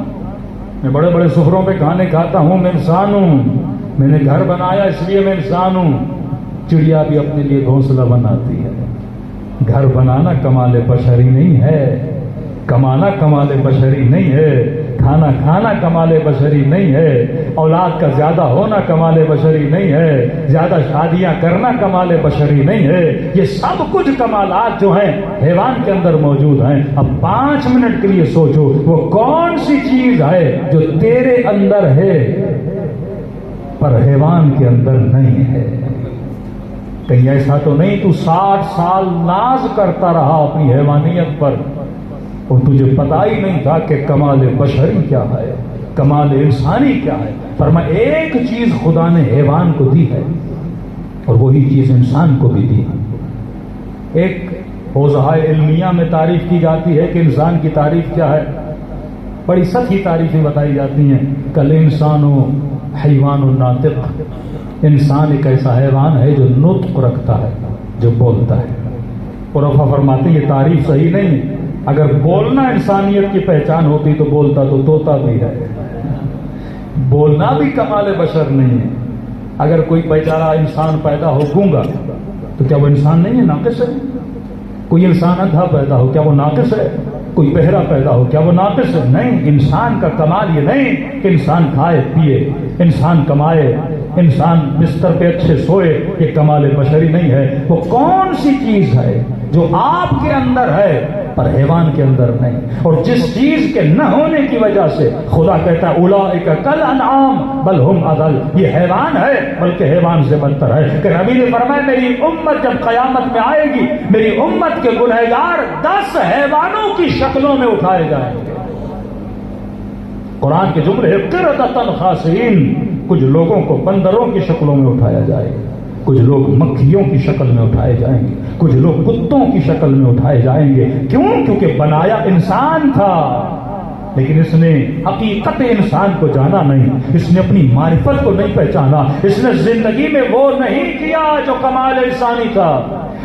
میں بڑے بڑے سفروں پہ کھانے کھاتا ہوں میں انسان ہوں، میں نے گھر بنایا اس لیے میں انسان ہوں۔ چڑیا بھی اپنے لیے گھونسلہ بناتی ہے۔ گھر بنانا کمال بشری نہیں ہے، کمانا کمال بشری نہیں ہے، کھانا کھانا کمال بشری نہیں ہے، اولاد کا زیادہ ہونا کمال بشری نہیں ہے، زیادہ شادیاں کرنا کمال بشری نہیں ہے، یہ سب کچھ کمالات جو ہیں حیوان کے اندر موجود ہیں۔ اب 5 منٹ کے لیے سوچو وہ کون سی چیز ہے جو تیرے اندر ہے پر حیوان کے اندر نہیں ہے؟ کہیں ایسا تو نہیں تو 60 سال ناز کرتا رہا اپنی حیوانیت پر اور تجھے پتا ہی نہیں تھا کہ کمال بشری کیا ہے، کمال انسانی کیا ہے؟ فرمایا ایک چیز خدا نے حیوان کو دی ہے اور وہی چیز انسان کو بھی دی ہے۔ ایک حوزہ علمیہ میں تعریف کی جاتی ہے کہ انسان کی تعریف کیا ہے، بڑی سطحی تعریفیں بتائی جاتی ہیں۔ کل انسان و حیوان الناطق، انسان ایک ایسا حیوان ہے جو نطق رکھتا ہے، جو بولتا ہے۔ عرفا فرماتے ہیں یہ تعریف صحیح نہیں ہے، اگر بولنا انسانیت کی پہچان ہوتی تو بولتا تو طوطا بھی ہے، بولنا بھی کمال بشر نہیں ہے۔ اگر کوئی بیچارہ انسان پیدا ہو گونگا تو کیا وہ انسان نہیں ہے، ناقص ہے؟ کوئی انسان اندھا پیدا ہو کیا وہ ناقص ہے؟ کوئی بہرا پیدا ہو کیا وہ ناقص ہے؟ نہیں، انسان کا کمال یہ نہیں کہ انسان کھائے پیے، انسان کمائے، انسان بستر پہ اچھے سوئے، یہ کمال بشری نہیں ہے۔ وہ کون سی چیز ہے جو آپ کے اندر ہے پر حیوان کے اندر نہیں، اور جس چیز کے نہ ہونے کی وجہ سے خدا کہتا ہے اولئک کالانعام بل ہم اضل، یہ حیوان ہے بلکہ حیوان سے بدتر ہے۔ کہ نبی نے فرمایا میری امت جب قیامت میں آئے گی، میری امت کے گنہگار 10 حیوانوں کی شکلوں میں اٹھائے جائیں گے۔ قرآن کے جملے قردۃ خاسئین، کچھ لوگوں کو بندروں کی شکلوں میں اٹھایا جائے گا، کچھ لوگ مکھیوں کی شکل میں اٹھائے جائیں گے، کچھ لوگ کتوں کی شکل میں اٹھائے جائیں گے۔ کیوں؟ کیونکہ بنایا انسان تھا لیکن اس نے حقیقت انسان کو جانا نہیں، اس نے اپنی معرفت کو نہیں پہچانا، اس نے زندگی میں وہ نہیں کیا جو کمال انسانی تھا۔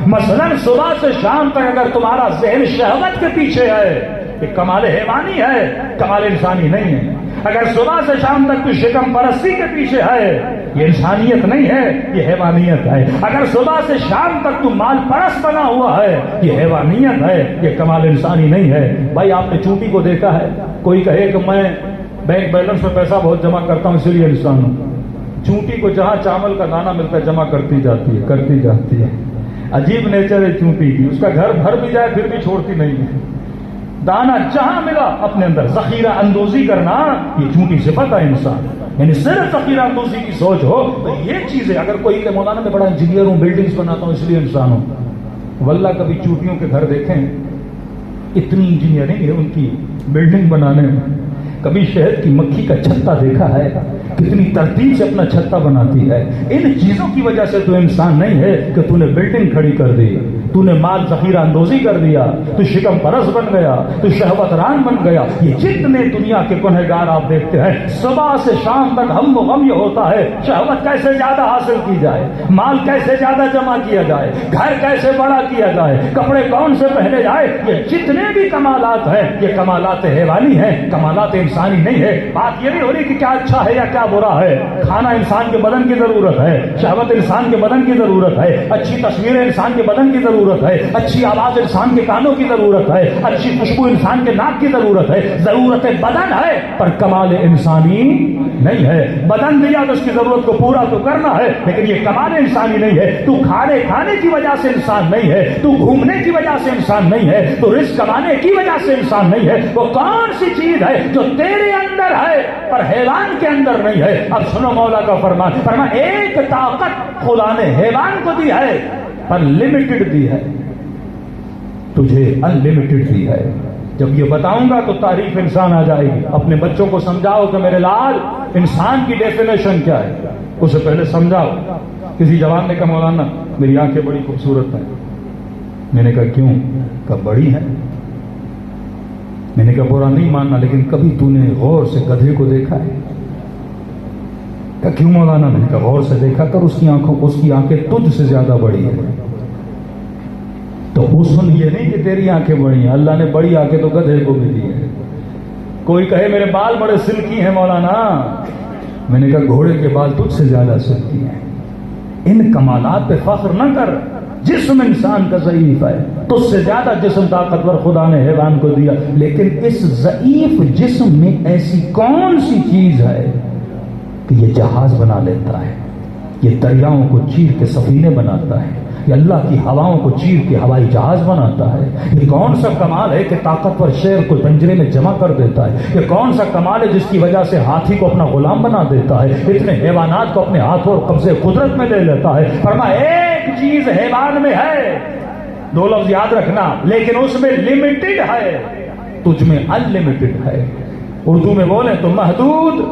مثلا صبح سے شام تک اگر تمہارا ذہن شہوت کے پیچھے ہے یہ کمال حیوانی ہے، کمال انسانی نہیں ہے۔ اگر صبح سے شام تک تو شکم پرستی کے پیچھے ہے یہ انسانیت نہیں ہے، یہ حیوانیت ہے۔ اگر صبح سے شام تک تو مال پرست بنا ہوا ہے یہ حیوانیت ہے، یہ کمال انسانی نہیں ہے۔ بھائی آپ نے چونٹی کو دیکھا ہے؟ کوئی کہے کہ میں بینک بیلنس میں پیسہ بہت جمع کرتا ہوں اس لیے انسان ہوں، چونٹی کو جہاں چاول کا دانہ ملتا ہے جمع کرتی جاتی ہے، کرتی جاتی ہے۔ عجیب نیچر ہے چونٹی کی، اس کا گھر بھر بھی جائے پھر بھی چھوڑتی نہیں ہے، دانا جہاں ملا اپنے اندر ذخیرہ اندوزی کرنا، یہ چونٹی صفت ہے انسان۔ یعنی صرف ذخیرہ اندوزی کی سوچ ہو تو یہ چیزیں، اگر کوئی کہ مولانا میں بڑا انجینئر ہوں، بلڈنگز بناتا ہوں اس لیے انسان ہوں، واللہ کبھی چونٹیوں کے گھر دیکھیں، اتنی انجینئرنگ ہے ان کی بلڈنگ بنانے میں۔ کبھی شہد کی مکھی کا چھتا دیکھا ہے؟ کتنی ترتیب سے اپنا چھتا بناتی ہے۔ ان چیزوں کی وجہ سے تو انسان نہیں ہے کہ تو نے بلڈنگ کھڑی کر دی، تو نے مال ذخیرہ اندوزی کر دیا، تو شکم پرست بن گیا، تو شہوت ران بن گیا۔ یہ جتنے دنیا کے گنہگار آپ دیکھتے ہیں صبح سے شام تک ہم و غم یہ ہوتا ہے شہوت کیسے زیادہ حاصل کی جائے، مال کیسے زیادہ جمع کیا جائے، گھر کیسے بڑا کیا جائے، کپڑے کون سے پہنے جائے۔ یہ جتنے بھی کمالات ہیں یہ کمالات حیوانی ہیں، کمالات انسانی نہیں ہے۔ بات یہ نہیں ہو رہی کہ کیا اچھا ہے یا کیا برا ہے، کھانا انسان کے بدن کی ضرورت ہے، شہوت انسان کے بدن کی ضرورت ہے، اچھی تصویریں انسان کے بدن کی ضرورت ہے، اچھی آواز انسان کے کانوں کی ضرورت ہے، اچھی خوشبو انسان کے ناک کی ضرورت ہے۔ ضرورت بدن ہے پر کمال انسانی نہیں ہے۔ بدن دیا تو اس کی ضرورت کو پورا تو کرنا ہے لیکن یہ کمال انسانی نہیں ہے۔ تو کھانے کی وجہ سے انسان نہیں ہے، تو گھومنے کی وجہ سے انسان نہیں ہے، تو رزق کمانے کی وجہ سے انسان نہیں ہے۔ وہ کون سی چیز ہے جو تیرے اندر ہے پر حیوان کے اندر نہیں ہے؟ اب سنو مولا کا فرمان، فرمان ایک طاقت خدا نے حیوان کو دی ہے پر لمیٹڈ دی ہے، تجھے ان لمیٹڈ دی ہے۔ جب یہ بتاؤں گا تو تعریف انسان آ جائے گی۔ اپنے بچوں کو سمجھاؤ کہ میرے لال انسان کی ڈیفینیشن کیا ہے، اسے پہلے سمجھاؤ۔ کسی جوان نے کہا مولانا میری آنکھیں بڑی خوبصورت ہیں۔ میں نے کہا کیوں؟ کہا بڑی ہیں۔ میں نے کہا برا نہیں ماننا لیکن کبھی تو نے غور سے گدھے کو دیکھا ہے؟ کہا کیوں مولانا؟ میں نے کہا غور سے دیکھا کر، اس کی آنکھیں تجھ سے زیادہ بڑی ہیں۔ تو حسن یہ نہیں کہ تیری آنکھیں بڑی ہیں، اللہ نے بڑی آنکھیں تو گدھے کو بھی دی ہے۔ کوئی کہے میرے بال بڑے سلکی ہیں مولانا، میں نے کہا گھوڑے کے بال تجھ سے زیادہ سلکی ہیں۔ ان کمالات پہ فخر نہ کر جسم انسان کا ضعیف ہے، تو اس سے زیادہ جسم طاقتور خدا نے حیوان کو دیا، لیکن اس ضعیف جسم میں ایسی کون سی چیز ہے کہ یہ جہاز بنا لیتا ہے، یہ دریاؤں کو چیر کے سفینے بناتا ہے، یہ اللہ کی ہواؤں کو چیر کے ہوائی جہاز بناتا ہے؟ یہ کون سا کمال ہے کہ طاقتور شیر کو پنجرے میں جمع کر دیتا ہے؟ یہ کون سا کمال ہے جس کی وجہ سے ہاتھی کو اپنا غلام بنا دیتا ہے، اتنے حیوانات کو اپنے ہاتھوں اور قبضے قدرت میں لے لیتا ہے؟ فرمایا ایک چیز حیوان میں ہے، دو لفظ یاد رکھنا، لیکن اس میں لمیٹڈ ہے، تجھ میں ان لمیٹڈ ہے۔ اردو میں بولیں تو محدود،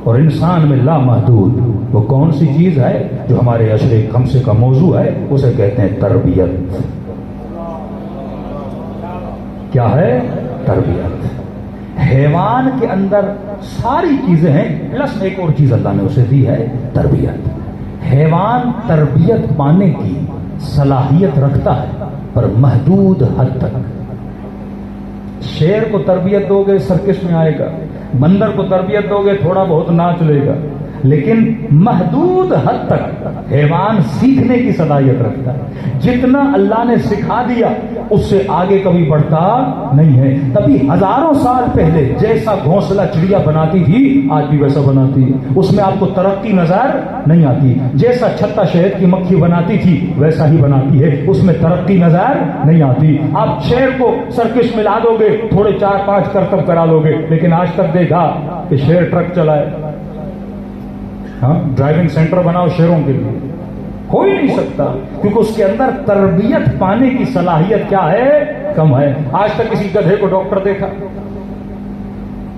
اور انسان میں لامحدود۔ وہ کون سی چیز ہے جو ہمارے عشر خمسے کا موضوع ہے؟ اسے کہتے ہیں تربیت۔ کیا ہے؟ تربیت۔ حیوان کے اندر ساری چیزیں ہیں، پلس ایک اور چیز اللہ نے اسے دی ہے، تربیت۔ حیوان تربیت پانے کی صلاحیت رکھتا ہے پر محدود حد تک۔ شیر کو تربیت دو گے سرکش میں آئے گا، بندر کو تربیت دو گے تھوڑا بہت ناچ لے گا، لیکن محدود حد تک حیوان سیکھنے کی صلاحیت رکھتا ہے۔ جتنا اللہ نے سکھا دیا اس سے آگے کبھی بڑھتا نہیں ہے۔ تبھی ہزاروں سال پہلے جیسا گھونسلہ چڑیا بناتی تھی آج بھی ویسا بناتی ہے، اس میں آپ کو ترقی نظر نہیں آتی۔ جیسا چھتا شہد کی مکھی بناتی تھی ویسا ہی بناتی ہے، اس میں ترقی نظر نہیں آتی۔ آپ شیر کو سرکش میں لا دو گے، تھوڑے 4-5 کرتب کرا لو گے، لیکن آج تک دیکھا کہ شیر ٹرک چلائے؟ ہاں، ڈرائیونگ سینٹر بناؤ شیروں کے لیے، ہو ہی نہیں سکتا، کیونکہ اس کے اندر تربیت پانے کی صلاحیت کیا ہے؟ کم ہے۔ آج تک کسی گدھے کو ڈاکٹر دیکھا؟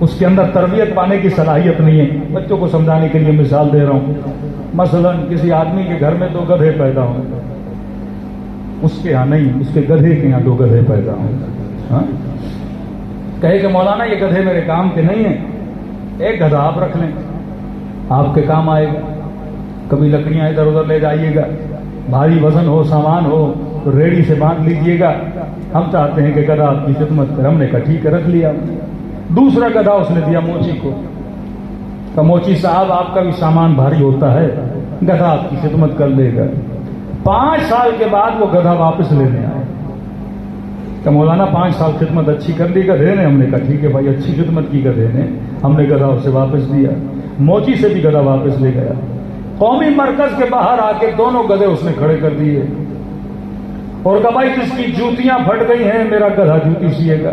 اس کے اندر تربیت پانے کی صلاحیت نہیں ہے۔ بچوں کو سمجھانے کے لیے مثال دے رہا ہوں، مثلا کسی آدمی کے گھر میں 2 گدھے پیدا ہوں، اس کے یہاں نہیں، اس کے گدھے کے یہاں 2 گدھے پیدا ہوں۔ ہاں، کہے کہ مولانا یہ گدھے میرے کام کے نہیں ہیں، ایک گدھا آپ رکھ لیں، آپ کے کام آئے گا۔ کبھی لکڑیاں ادھر ادھر لے جائیے گا، بھاری وزن ہو سامان ہو تو ریڑھی سے باندھ لیجیے گا، ہم چاہتے ہیں کہ گدھا آپ کی خدمت کرے۔ ہم نے کہا ٹھیک ہے، رکھ لیا۔ دوسرا گدھا اس نے دیا موچی کو، کہ موچی صاحب آپ کا بھی سامان بھاری ہوتا ہے، گدھا آپ کی خدمت کر لے گا۔ 5 سال کے بعد وہ گدھا واپس لینے آئے، کہ مولانا 5 سال خدمت اچھی کر لی گدھے نے۔ ہم نے کہا ٹھیک ہے بھائی، اچھی خدمت کی گدھے نے، ہم نے گدھا اسے واپس دیا۔ موچی سے بھی گدھا واپس لے گیا۔ قومی مرکز کے باہر آ کے دونوں گدھے اس نے کھڑے کر دیے اور کہا بھائی جس کی جوتیاں پھٹ گئی ہیں میرا گدھا جوتی سیے گا۔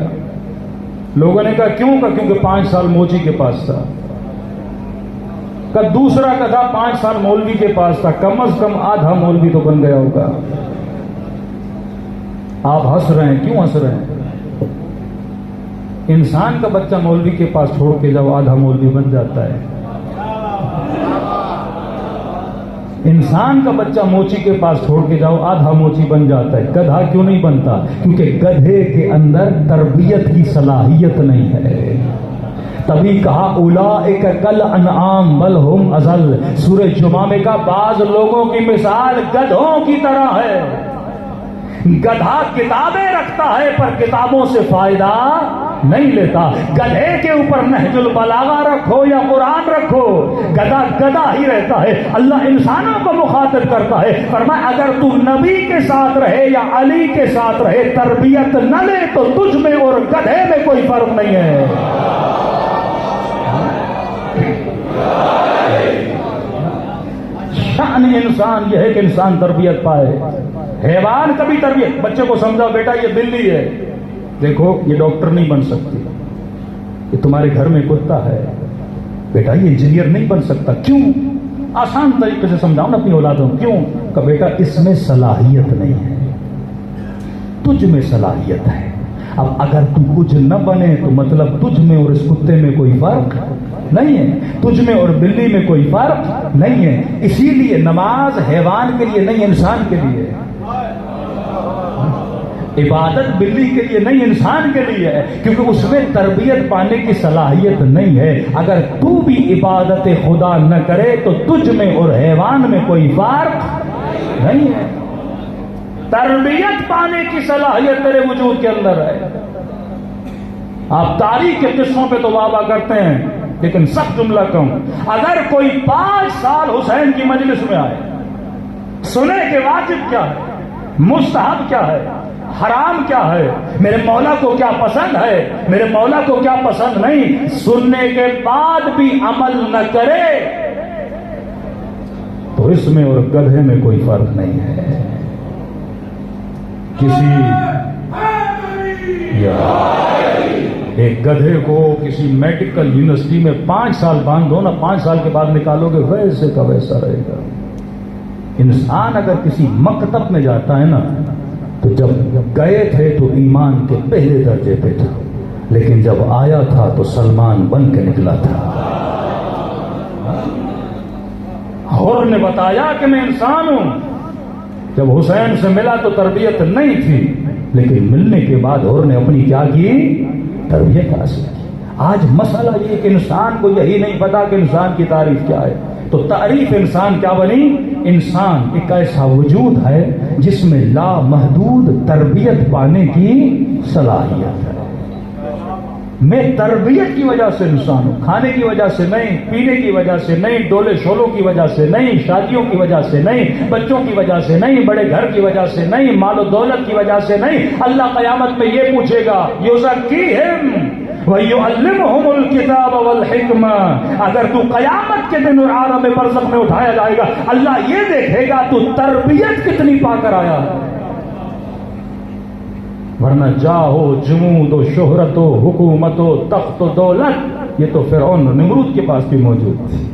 لوگوں نے کہا کیوں؟ کہ کیونکہ 5 سال موچی کے پاس تھا۔ کہ دوسرا گدھا 5 سال مولوی کے پاس تھا، کم از کم آدھا مولوی تو بن گیا ہوگا۔ آپ ہنس رہے ہیں، کیوں ہنس رہے ہیں؟ انسان کا بچہ مولوی کے پاس چھوڑ کے جاؤ آدھا مولوی بن جاتا ہے، انسان کا بچہ موچی کے پاس چھوڑ کے جاؤ آدھا موچی بن جاتا ہے۔ گدھا کیوں نہیں بنتا؟ کیونکہ گدھے کے اندر تربیت کی صلاحیت نہیں ہے۔ تبھی کہا اولئک کالانعام بل ہم اضل۔ سورہ جمعہ میں کہا بعض لوگوں کی مثال گدھوں کی طرح ہے۔ گدھا کتابیں رکھتا ہے پر کتابوں سے فائدہ نہیں لیتا۔ گدھے کے اوپر نہج البلاغہ رکھو یا قرآن رکھو، گدھا گدھا ہی رہتا ہے۔ اللہ انسانوں کو مخاطب کرتا ہے، فرمایا اگر تو نبی کے ساتھ رہے یا علی کے ساتھ رہے تربیت نہ لے تو تجھ میں اور گدھے میں کوئی فرق نہیں ہے۔ شأن انسان یہ ہے کہ انسان تربیت پائے۔ حیوان کبھی تربیت، بچے کو سمجھاؤ بیٹا یہ بلی ہے، دیکھو یہ ڈاکٹر نہیں بن سکتی، یہ تمہارے گھر میں کتا ہے، بیٹا یہ انجینئر نہیں بن سکتا۔ کیوں؟ آسان طریقے سے سمجھاؤ نا اپنی اولادوں کو۔ کیوں؟ کہ بیٹا اس میں صلاحیت نہیں ہے، تجھ میں صلاحیت ہے۔ اب اگر تو کچھ نہ بنے تو مطلب تجھ میں اور اس کتے میں کوئی فرق نہیں ہے، تجھ میں اور بلی میں کوئی فرق نہیں ہے۔ اسی لیے نماز حیوان کے لیے نہیں انسان کے لیے، عبادت بلی کے لیے نہیں انسان کے لیے ہے، کیونکہ اس میں تربیت پانے کی صلاحیت نہیں ہے۔ اگر تو بھی عبادت خدا نہ کرے تو تجھ میں اور حیوان میں کوئی فرق نہیں ہے۔ تربیت پانے کی صلاحیت تیرے وجود کے اندر ہے۔ آپ تاریخ کے قصوں پہ تو وعدہ کرتے ہیں لیکن سب جملہ کم۔ اگر کوئی 5 سال حسین کی مجلس میں آئے، سنے کہ واجب کیا ہے، مستحب کیا ہے، حرام کیا ہے، میرے مولا کو کیا پسند ہے، میرے مولا کو کیا پسند نہیں، سننے کے بعد بھی عمل نہ کرے تو اس میں اور گدھے میں کوئی فرق نہیں ہے۔ ایک گدھے کو کسی میڈیکل یونیورسٹی میں 5 سال باندھو نا، 5 سال کے بعد نکالو گے ویسے کا ویسا رہے گا۔ انسان اگر کسی مکتب میں جاتا ہے نا تو جب گئے تھے تو ایمان کے پہلے درجے پہ تھا، لیکن جب آیا تھا تو سلمان بن کے نکلا تھا۔ حر نے بتایا کہ میں انسان ہوں، جب حسین سے ملا تو تربیت نہیں تھی، لیکن ملنے کے بعد حر نے اپنی کیا کی، تربیت حاصل کی۔ آج مسئلہ یہ کہ انسان کو یہی نہیں پتا کہ انسان کی تعریف کیا ہے، تو تعریف انسان کیا بنی؟ انسان ایک ایسا وجود ہے جس میں لامحدود تربیت پانے کی صلاحیت ہے۔ میں تربیت کی وجہ سے انسان ہوں، کھانے کی وجہ سے نہیں، پینے کی وجہ سے نہیں، ڈولے شولوں کی وجہ سے نہیں، شادیوں کی وجہ سے نہیں، بچوں کی وجہ سے نہیں، بڑے گھر کی وجہ سے نہیں، مال و دولت کی وجہ سے نہیں۔ اللہ قیامت میں یہ پوچھے گا یزکیہم وَيُعَلِّمُهُمُ الْكِتَابَ وَالْحِکْمَةَ۔ اگر تو قیامت کے دن عالم برزخ میں اٹھایا جائے گا، اللہ یہ دیکھے گا تو تربیت کتنی پا کر آیا ہے۔ ورنہ جاہو، جمود و شہرت و حکومت و تخت و دولت، یہ تو فرعون و نمرود کے پاس بھی موجود تھی۔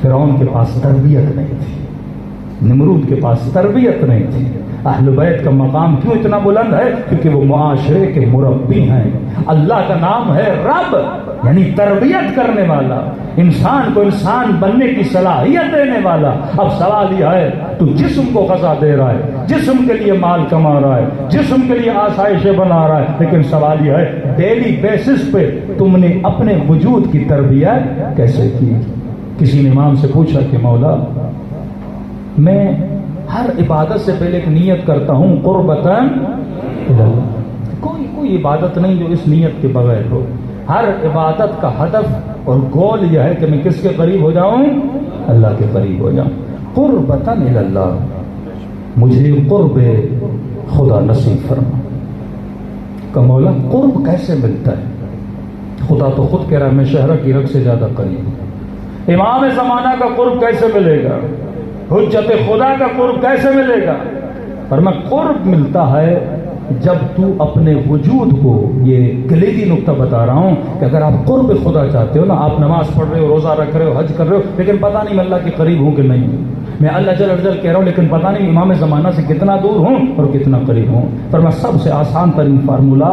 فرعون کے پاس تربیت نہیں تھی، نمرود کے پاس تربیت نہیں تھی۔ اہل بیت کا مقام کیوں اتنا بلند ہے؟ کیونکہ وہ معاشرے کے مربی ہیں۔ اللہ کا نام ہے رب، یعنی تربیت کرنے والا، انسان کو انسان بننے کی صلاحیت دینے والا۔ اب سوال یہ ہے تو جسم کو غذا دے رہا ہے، جسم کے لیے مال کما رہا ہے، جسم کے لیے آسائشیں بنا رہا ہے، لیکن سوال یہ ہے ڈیلی بیسس پہ تم نے اپنے وجود کی تربیت کیسے کی؟ کسی نے امام سے پوچھا کہ مولا میں ہر عبادت سے پہلے ایک نیت کرتا ہوں قربتاً کوئی عبادت نہیں جو اس نیت کے بغیر ہو۔ ہر عبادت کا ہدف اور گول یہ ہے کہ میں کس کے قریب ہو جاؤں؟ اللہ کے قریب ہو جاؤں۔ قربتاً اللہ، مجھے قرب خدا نصیب فرما۔ کہ مولا قرب کیسے ملتا ہے؟ خدا تو خود کہہ رہا ہے میں شہرہ کی رگ سے زیادہ قریب ہوں۔ امام زمانہ کا قرب کیسے ملے گا؟ حجت خدا کا قرب کیسے ملے گا؟ فرمایا قرب ملتا ہے جب تو اپنے وجود کو، یہ کلیدی نقطہ بتا رہا ہوں کہ اگر آپ قرب خدا چاہتے ہو نا، آپ نماز پڑھ رہے ہو، روزہ رکھ رہے ہو، حج کر رہے ہو، لیکن پتہ نہیں میں اللہ کے قریب ہوں کہ نہیں ہوں، میں اللہ جل جل کہہ رہا ہوں لیکن پتہ نہیں امام زمانہ سے کتنا دور ہوں اور کتنا قریب ہوں۔ فرمایا سب سے آسان ترین فارمولہ،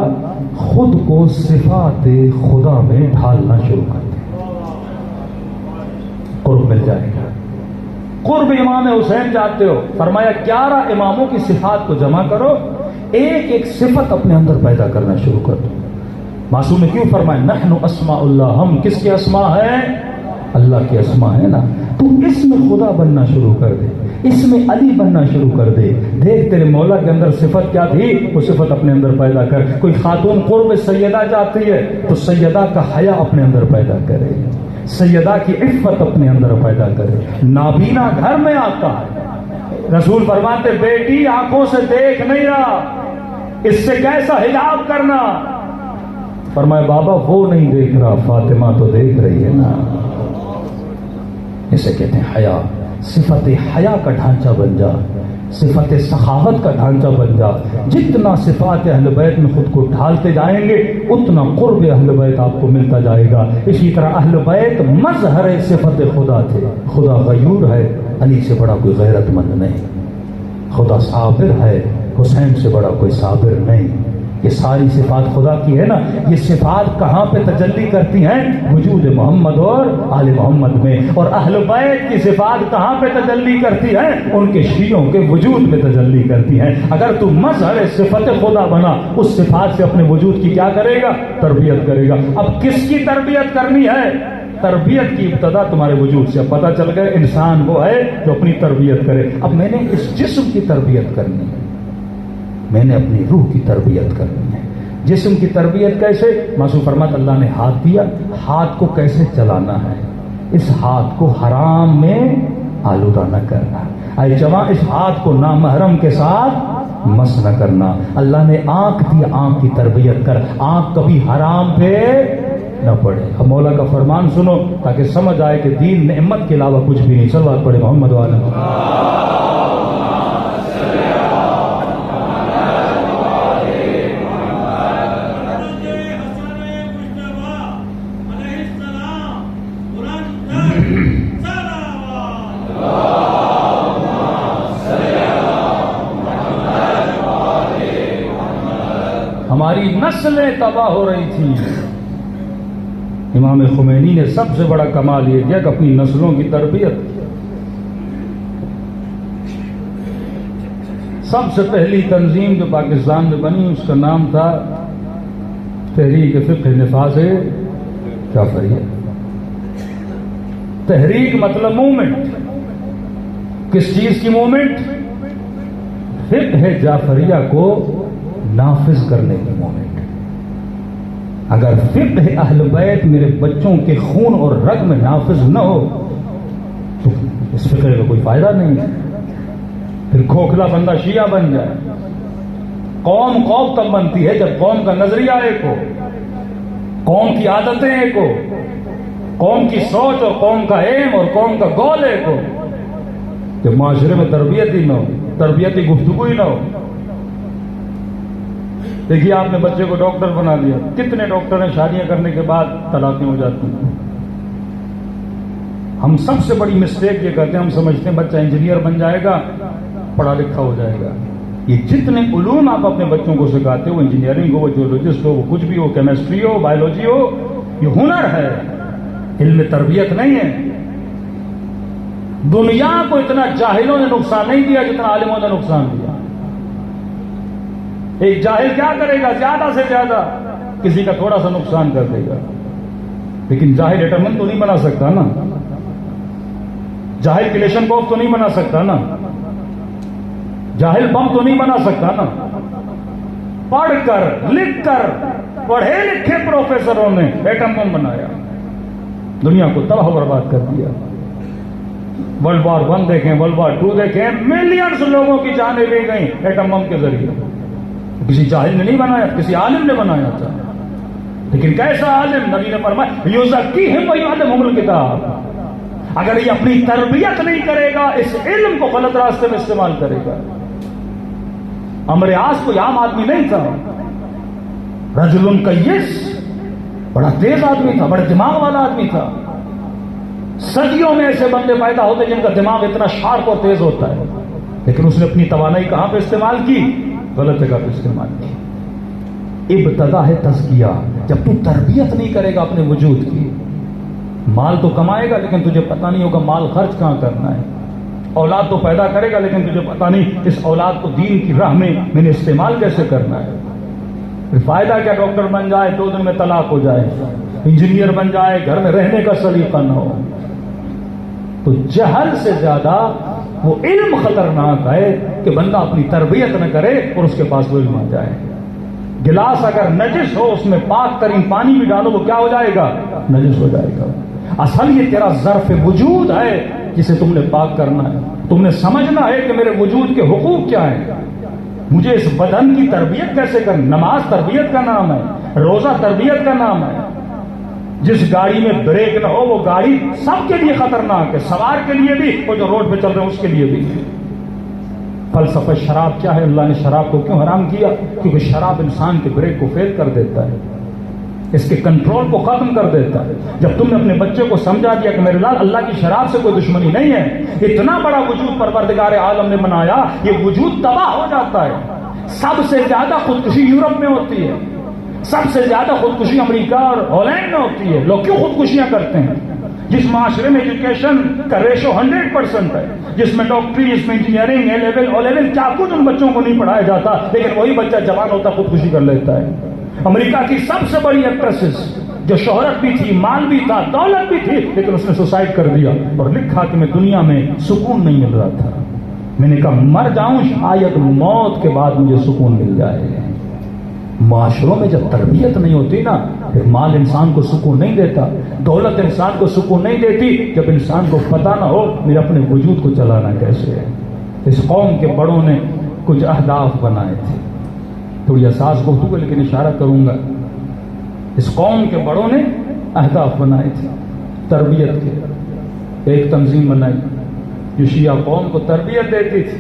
خود کو صفات خدا میں ڈھالنا شروع کر دیں، قرب مل جائے گا۔ قرب امام حسین چاہتے ہو؟ فرمایا 11 اماموں کی صفات کو جمع کرو، ایک ایک صفت اپنے اندر پیدا کرنا شروع کر دو۔ معصوم نے کیوں فرمایا نحن اسماء اللہ، ہم کس کے اسماء ہیں؟ اللہ کے اسماء ہے نا۔ تو اس میں خدا بننا شروع کر دے، اس میں علی بننا شروع کر دے۔ دیکھ تیرے مولا کے اندر صفت کیا تھی، وہ صفت اپنے اندر پیدا کر۔ کوئی خاتون قرب سیدہ چاہتی ہے تو سیدہ کا حیا اپنے اندر پیدا کرے، سیدہ کی عفت اپنے اندر پیدا کرے۔ نابینا گھر میں آتا ہے، رسول فرماتے بیٹی آنکھوں سے دیکھ نہیں رہا، اس سے کیسا حجاب کرنا؟ فرمایا بابا وہ نہیں دیکھ رہا، فاطمہ تو دیکھ رہی ہے نا۔ اسے کہتے ہیں حیا۔ صفت حیا کا ڈھانچہ بن جا، صفت سخاوت کا ڈھانچہ بن جا۔ جتنا صفات اہل بیت میں خود کو ڈھالتے جائیں گے اتنا قرب اہل بیت آپ کو ملتا جائے گا۔ اسی طرح اہل بیت مظہر صفت خدا تھے۔ خدا غیور ہے، علی سے بڑا کوئی غیرت مند نہیں۔ خدا صابر ہے، حسین سے بڑا کوئی صابر نہیں۔ یہ ساری صفات خدا کی ہے نا۔ یہ صفات کہاں پہ تجلی کرتی ہیں؟ وجود محمد اور آل محمد میں۔ اور اہل بیت کی صفات کہاں پہ تجلی کرتی ہیں؟ ان کے شیعوں کے وجود میں تجلی کرتی ہیں۔ اگر تو مظہر صفت خدا بنا، اس صفات سے اپنے وجود کی کیا کرے گا؟ تربیت کرے گا۔ اب کس کی تربیت کرنی ہے؟ تربیت کی ابتدا تمہارے وجود سے۔ اب پتہ چل گیا انسان وہ ہے جو اپنی تربیت کرے۔ اب میں نے اس جسم کی تربیت کرنی ہے، میں نے اپنی روح کی تربیت کرنی ہے۔ جسم کی تربیت کیسے؟ معصوم فرماتا اللہ نے ہاتھ دیا، ہاتھ کو کیسے چلانا ہے، اس ہاتھ کو حرام میں آلودہ نہ کرنا. اے جوان اس ہاتھ کو نامحرم کے ساتھ مس نہ کرنا. اللہ نے آنکھ دی, آنکھ کی تربیت کر, آنکھ کبھی حرام پہ نہ پڑے. اب مولا کا فرمان سنو تاکہ سمجھ آئے کہ دین نعمت کے علاوہ کچھ بھی نہیں. صلوات پڑھے محمد و آل محمد. ہماری نسلیں تباہ ہو رہی تھیں. امام خمینی نے سب سے بڑا کمال یہ کیا کہ اپنی نسلوں کی تربیت. سب سے پہلی تنظیم جو پاکستان میں بنی اس کا نام تھا تحریک فقہ نفاذ جعفریہ. تحریک مطلب موومنٹ. کس چیز کی موومنٹ؟ فقہ جعفریہ کو نافذ کرنے کی موومنٹ. اگر فقہ اہل بیت میرے بچوں کے خون اور رگ میں نافذ نہ ہو تو اس فقہ کا کوئی فائدہ نہیں ہے. پھر کھوکھلا بندہ شیعہ بن جائے. قوم تب بنتی ہے جب قوم کا نظریہ ایک ہو, قوم کی عادتیں ایک ہو, قوم کی سوچ اور قوم کا ایم اور قوم کا گول ایک ہو. جب معاشرے میں تربیت ہی نہ ہو, تربیتی گفتگو ہی نہ ہو. دیکھیے آپ نے بچے کو ڈاکٹر بنا دیا. کتنے ڈاکٹر ہیں شادیاں کرنے کے بعد طلاقیں ہو جاتی ہیں. ہم سب سے بڑی مسٹیک یہ کرتے ہیں, ہم سمجھتے ہیں بچہ انجینئر بن جائے گا, پڑھا لکھا ہو جائے گا. یہ جتنے علوم آپ اپنے بچوں کو سکھاتے ہو, انجینئرنگ ہو, وہ جیولوجسٹ ہو, وہ کچھ بھی ہو, کیمسٹری ہو, بایولوجی ہو, یہ ہنر ہے, علم تربیت نہیں ہے. دنیا کو اتنا جاہلوں نے نقصان نہیں دیا جتنا عالموں نے نقصان دیا. ایک جاہل کیا کرے گا؟ زیادہ سے زیادہ کسی کا تھوڑا سا نقصان کر دے گا, لیکن جاہل ایٹمن تو نہیں بنا سکتا نا, جاہل کلیشن کوف تو نہیں بنا سکتا نا, جاہل بم تو نہیں بنا سکتا نا. پڑھ کر لکھ کر پڑھے لکھے پروفیسروں نے ایٹم بم بنایا, دنیا کو تباہ برباد کر دیا. ورلڈ وار 1 دیکھیں, ورلڈ وار 2 دیکھیں, ملینز لوگوں کی جانیں لے گئیں ایٹم بم کے ذریعے. کسی جاہل نے نہیں بنایا, کسی عالم نے بنایا تھا. لیکن کیسا عالم؟ نبی نے فرمایا یزکیہم ویعلمہم الکتاب. اگر یہ اپنی تربیت نہیں کرے گا, اس علم کو غلط راستے میں استعمال کرے گا. عمرو عاص کوئی عام آدمی نہیں تھا, رجل کیس, بڑا تیز آدمی تھا, بڑے دماغ والا آدمی تھا. صدیوں میں ایسے بندے پیدا ہوتے جن کا دماغ اتنا شارپ اور تیز ہوتا ہے, لیکن اس نے اپنی توانائی کہاں پہ استعمال کی؟ غلط جگہ پہ استعمال کی. ابتدا ہے تزکیہ. جب تو تربیت نہیں کرے گا اپنے وجود کی, مال تو کمائے گا لیکن تجھے پتہ نہیں ہوگا مال خرچ کہاں کرنا ہے. اولاد تو پیدا کرے گا لیکن تجھے پتہ نہیں اس اولاد کو دین کی راہ میں نے استعمال کیسے کرنا ہے. پھر فائدہ کیا؟ ڈاکٹر بن جائے 2 دن میں طلاق ہو جائے, انجینئر بن جائے, گھر میں رہنے کا سلیقہ نہ ہو. تو جہل سے زیادہ وہ علم خطرناک ہے کہ بندہ اپنی تربیت نہ کرے اور اس کے پاس وہ علم آ جائے. گلاس اگر نجس ہو, اس میں پاک ترین پانی بھی ڈالو, وہ کیا ہو جائے گا؟ نجس ہو جائے گا. اصل یہ تیرا ظرف وجود ہے جسے تم نے پاک کرنا ہے. تم نے سمجھنا ہے کہ میرے وجود کے حقوق کیا ہیں, مجھے اس بدن کی تربیت کیسے کرنا. نماز تربیت کا نام ہے, روزہ تربیت کا نام ہے. جس گاڑی میں بریک نہ ہو وہ گاڑی سب کے لیے خطرناک ہے, سوار کے لیے بھی اور جو روڈ پہ چل رہے ہیں اس کے لیے بھی. فلسفہ شراب کیا ہے؟ اللہ نے شراب کو کیوں حرام کیا؟ کیونکہ شراب انسان کے بریک کو فیل کر دیتا ہے, اس کے کنٹرول کو ختم کر دیتا ہے. جب تم نے اپنے بچے کو سمجھا دیا کہ میرے لال اللہ کی شراب سے کوئی دشمنی نہیں ہے, اتنا بڑا وجود پروردگار عالم نے بنایا, یہ وجود تباہ ہو جاتا ہے. سب سے زیادہ خودکشی یورپ میں ہوتی ہے, سب سے زیادہ خودکشی امریکہ اور ہالینڈ میں ہوتی ہے. لوگ کیوں خودکشیاں کرتے ہیں؟ جس معاشرے میں ایجوکیشن کا ریشو 100% ہے, جس میں ڈاکٹری, جس میں انجینئرنگ, اے لیول, او لیول, کیا کچھ ان بچوں کو نہیں پڑھایا جاتا, لیکن وہی بچہ جوان ہوتا خودکشی کر لیتا ہے. امریکہ کی سب سے بڑی ایکٹریسز جو شہرت بھی تھی, مال بھی تھا, دولت بھی تھی, لیکن اس نے سوسائڈ کر دیا اور لکھا کہ میں دنیا میں سکون نہیں مل رہا تھا. میں نے کہا مر جاؤں شاید موت کے بعد مجھے سکون مل جائے. معاشروں میں جب تربیت نہیں ہوتی نا، پھر مال انسان کو سکون نہیں دیتا، دولت انسان کو سکون نہیں دیتی، جب انسان کو پتہ نہ ہو میرے اپنے وجود کو چلانا کیسے ہے۔ اس قوم کے بڑوں نے کچھ اہداف بنائے تھے، تھوڑی اساس گفتگو لیکن اشارہ کروں گا۔ اس قوم کے بڑوں نے اہداف بنائے تھے تربیت کے۔ ایک تنظیم بنائی جو شیعہ قوم کو تربیت دیتی تھی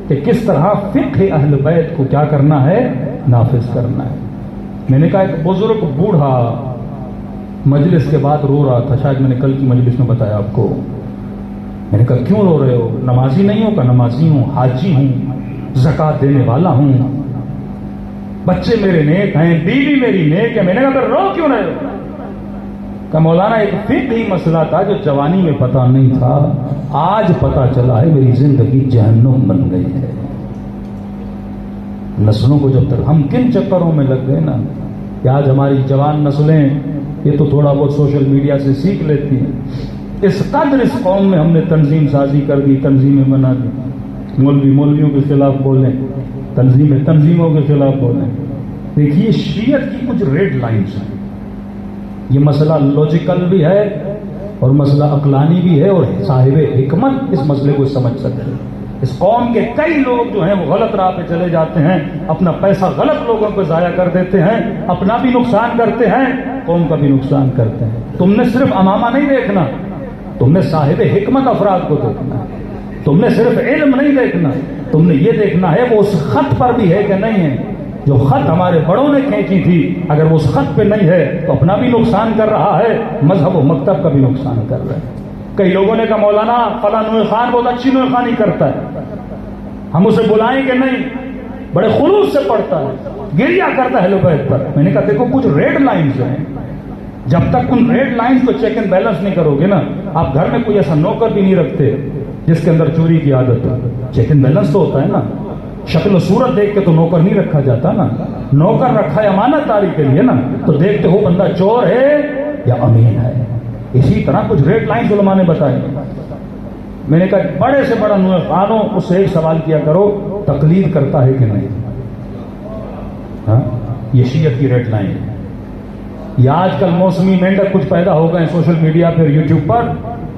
کہ کس طرح فقہ اہل بیت کو کیا کرنا ہے، نافذ کرنا ہے۔ میں نے کہا ایک بزرگ بوڑھا مجلس کے بعد رو رہا تھا، شاید میں نے کل کی مجلس میں بتایا آپ کو۔ میں نے کہا کیوں رو رہے ہو؟ نمازی نہیں ہو؟ کہ نمازی ہوں، حاجی ہوں، زکوٰۃ دینے والا ہوں، بچے میرے نیک ہیں، بیوی میری نیک ہے۔ میں نے کہا پھر رو کیوں رہے ہو؟ کہ مولانا ایک فقہی مسئلہ تھا جو جوانی میں پتہ نہیں تھا، آج پتہ چلا ہے، میری زندگی جہنم بن گئی ہے۔ نسلوں کو جب تک ہم کن چکروں میں لگ گئے نا کہ آج ہماری جوان نسلیں یہ تو تھوڑا بہت سوشل میڈیا سے سیکھ لیتی ہیں، اس قدر اس قوم میں ہم نے تنظیم سازی کر دی، تنظیمیں بنا دی، مولوی مولویوں کے خلاف بولیں، تنظیمیں تنظیموں کے خلاف بولیں۔ دیکھیے شیعت کی کچھ ریڈ لائنز ہیں، یہ مسئلہ لوجیکل بھی ہے اور مسئلہ عقلانی بھی ہے، اور صاحب حکمت اس مسئلے کو سمجھ سکتے ہیں۔ اس قوم کے کئی لوگ جو ہیں وہ غلط راہ پہ چلے جاتے ہیں، اپنا پیسہ غلط لوگوں پہ ضائع کر دیتے ہیں، اپنا بھی نقصان کرتے ہیں، قوم کا بھی نقصان کرتے ہیں۔ تم نے صرف امامہ نہیں دیکھنا، تم نے صاحب حکمت افراد کو دیکھنا ہے، تم نے صرف علم نہیں دیکھنا، تم نے یہ دیکھنا ہے وہ اس خط پر بھی ہے کہ نہیں ہے، جو خط ہمارے بڑوں نے کھینچی تھی، اگر وہ اس خط پہ نہیں ہے تو اپنا بھی نقصان کر رہا ہے، مذہب و مکتب کا بھی نقصان کر رہا ہے۔ کئی لوگوں نے کہا مولانا فلاں نوح خان بہت اچھی نوح خانی کرتا ہے، ہم اسے بلائیں کہ نہیں، بڑے خلوص سے پڑھتا ہے، گریہ کرتا ہے اہل بیت پر۔ میں نے کہا دیکھو کچھ ریڈ لائنز ہیں، جب تک ان ریڈ لائنز کو چیک اینڈ بیلنس نہیں کرو گے نا، آپ گھر میں کوئی ایسا نوکر بھی نہیں رکھتے جس کے اندر چوری کی عادت ہے، چیک اینڈ بیلنس تو ہوتا ہے نا، شکل و صورت دیکھ کے تو نوکر نہیں رکھا جاتا نا، نوکر رکھا ہے امانت داری کے لیے نا، تو دیکھتے ہو بندہ چور ہے یا امین ہے۔ اسی طرح کچھ ریڈ لائنز علماء نے بتائے۔ میں نے کہا بڑے سے بڑا نوح خان ہو اس سے ایک سوال کیا کرو، تقلید کرتا ہے کہ نہیں؟ ہاں یہ شیعت کی ریڈ لائن ہے۔ یہ آج کل موسمی مینڈک کچھ پیدا ہو گئے ہیں سوشل میڈیا پہ، یوٹیوب پر،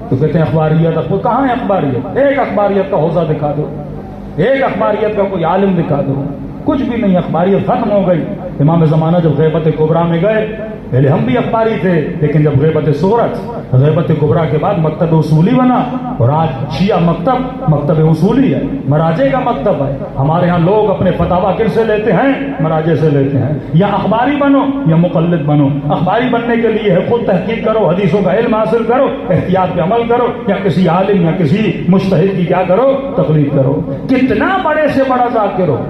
تو کہتے ہیں اخباریت۔ کہاں ہے اخباریت؟ ایک اخباریت کا حوزہ دکھا دو، ایک اخباریت کا کوئی عالم دکھا دو، کچھ بھی نہیں، اخباریت ختم ہو گئی۔ امام زمانہ جب غیبت کبریٰ میں گئے، پہلے ہم بھی اخباری تھے، لیکن جب غیبت صغرا، غیبت کبریٰ کے بعد مکتب اصولی بنا، اور آج شیعہ مکتب اصولی ہے، مراجع کا مکتب ہے۔ ہمارے ہاں لوگ اپنے فتاوا کن سے لیتے ہیں؟ مراجع سے لیتے ہیں۔ یا اخباری بنو یا مقلد بنو۔ اخباری بننے کے لیے ہے خود تحقیق کرو، حدیثوں کا علم حاصل کرو، احتیاط پہ عمل کرو، یا کسی عالم یا کسی مجتہد کی کیا کرو؟ تقلید کرو۔ کتنا بڑے سے بڑا ذاکر ہو،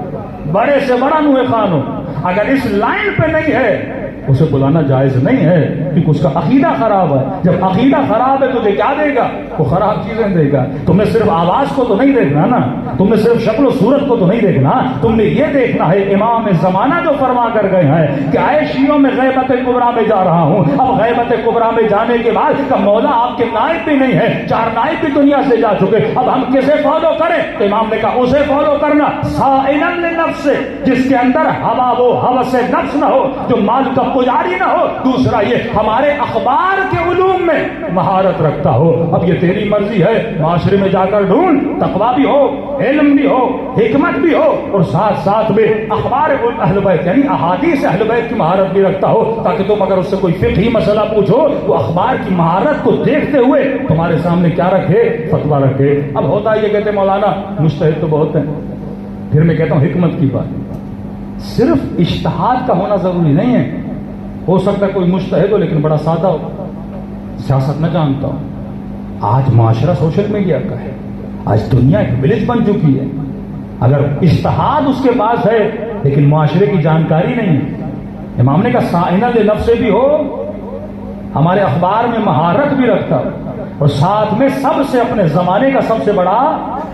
بڑے سے بڑا نوح خان ہو، اگر اس لائن پہ نہیں ہے اسے بلانا جائز نہیں ہے، کیونکہ اس کا عقیدہ خراب ہے۔ جب عقیدہ خراب ہے تجھے کیا دے گا؟ وہ خراب چیزیں دے گا۔ تم نے صرف آواز کو تو نہیں دیکھنا نا، تم نے صرف شکل و صورت کو تو نہیں دیکھنا، تم نے یہ دیکھنا ہے امام زمانہ جو فرما کر گئے ہیں کہ اے شیعوں میں غیبت کبریٰ میں جا رہا ہوں۔ اب غیبت کبریٰ میں جانے کے بعد کہ مولا آپ کے نائب بھی نہیں ہے، 4 نائب بھی دنیا سے جا چکے، اب ہم کسے فالو کریں؟ تو امام نے کہا اسے فالو کرنا صائلا لنفس، جس کے اندر ہوا و ہوس نفس نہ ہو، جو مال کا پجاری نہ ہو، دوسرا یہ ہمارے اخبار کے علوم میں مہارت رکھتا ہو۔ اب یہ تیری مرضی ہے، معاشرے میں جا کر ڈھونڈ، تقویٰ بھی ہو، علم بھی ہو، حکمت بھی ہو، اور ساتھ ساتھ میں اخبار اہل بیت یعنی احادیث اہل بیت کی مہارت بھی رکھتا ہو، تاکہ تم اگر اس سے کوئی فقہی مسئلہ پوچھو وہ اخبار کی مہارت کو دیکھتے ہوئے تمہارے سامنے کیا رکھے؟ فتویٰ رکھے۔ اب ہوتا ہے یہ کہتے مولانا مجتہد تو بہت ہیں، پھر میں کہتا ہوں حکمت کی بات، صرف اجتہاد کا ہونا ضروری نہیں ہے، ہو سکتا ہے کوئی مجتہد ہو لیکن بڑا سادہ ہو، سیاست نہ جانتا ہو۔ آج معاشرہ سوشل میڈیا کا ہے، آج دنیا ایک ولیج بن چکی ہے، اگر اجتہاد اس کے پاس ہے لیکن معاشرے کی جانکاری نہیں ہے، امام نے کہا سائنہ لنفس بھی ہو، ہمارے اخبار میں مہارت بھی رکھتا ہو، اور ساتھ میں سب سے اپنے زمانے کا سب سے بڑا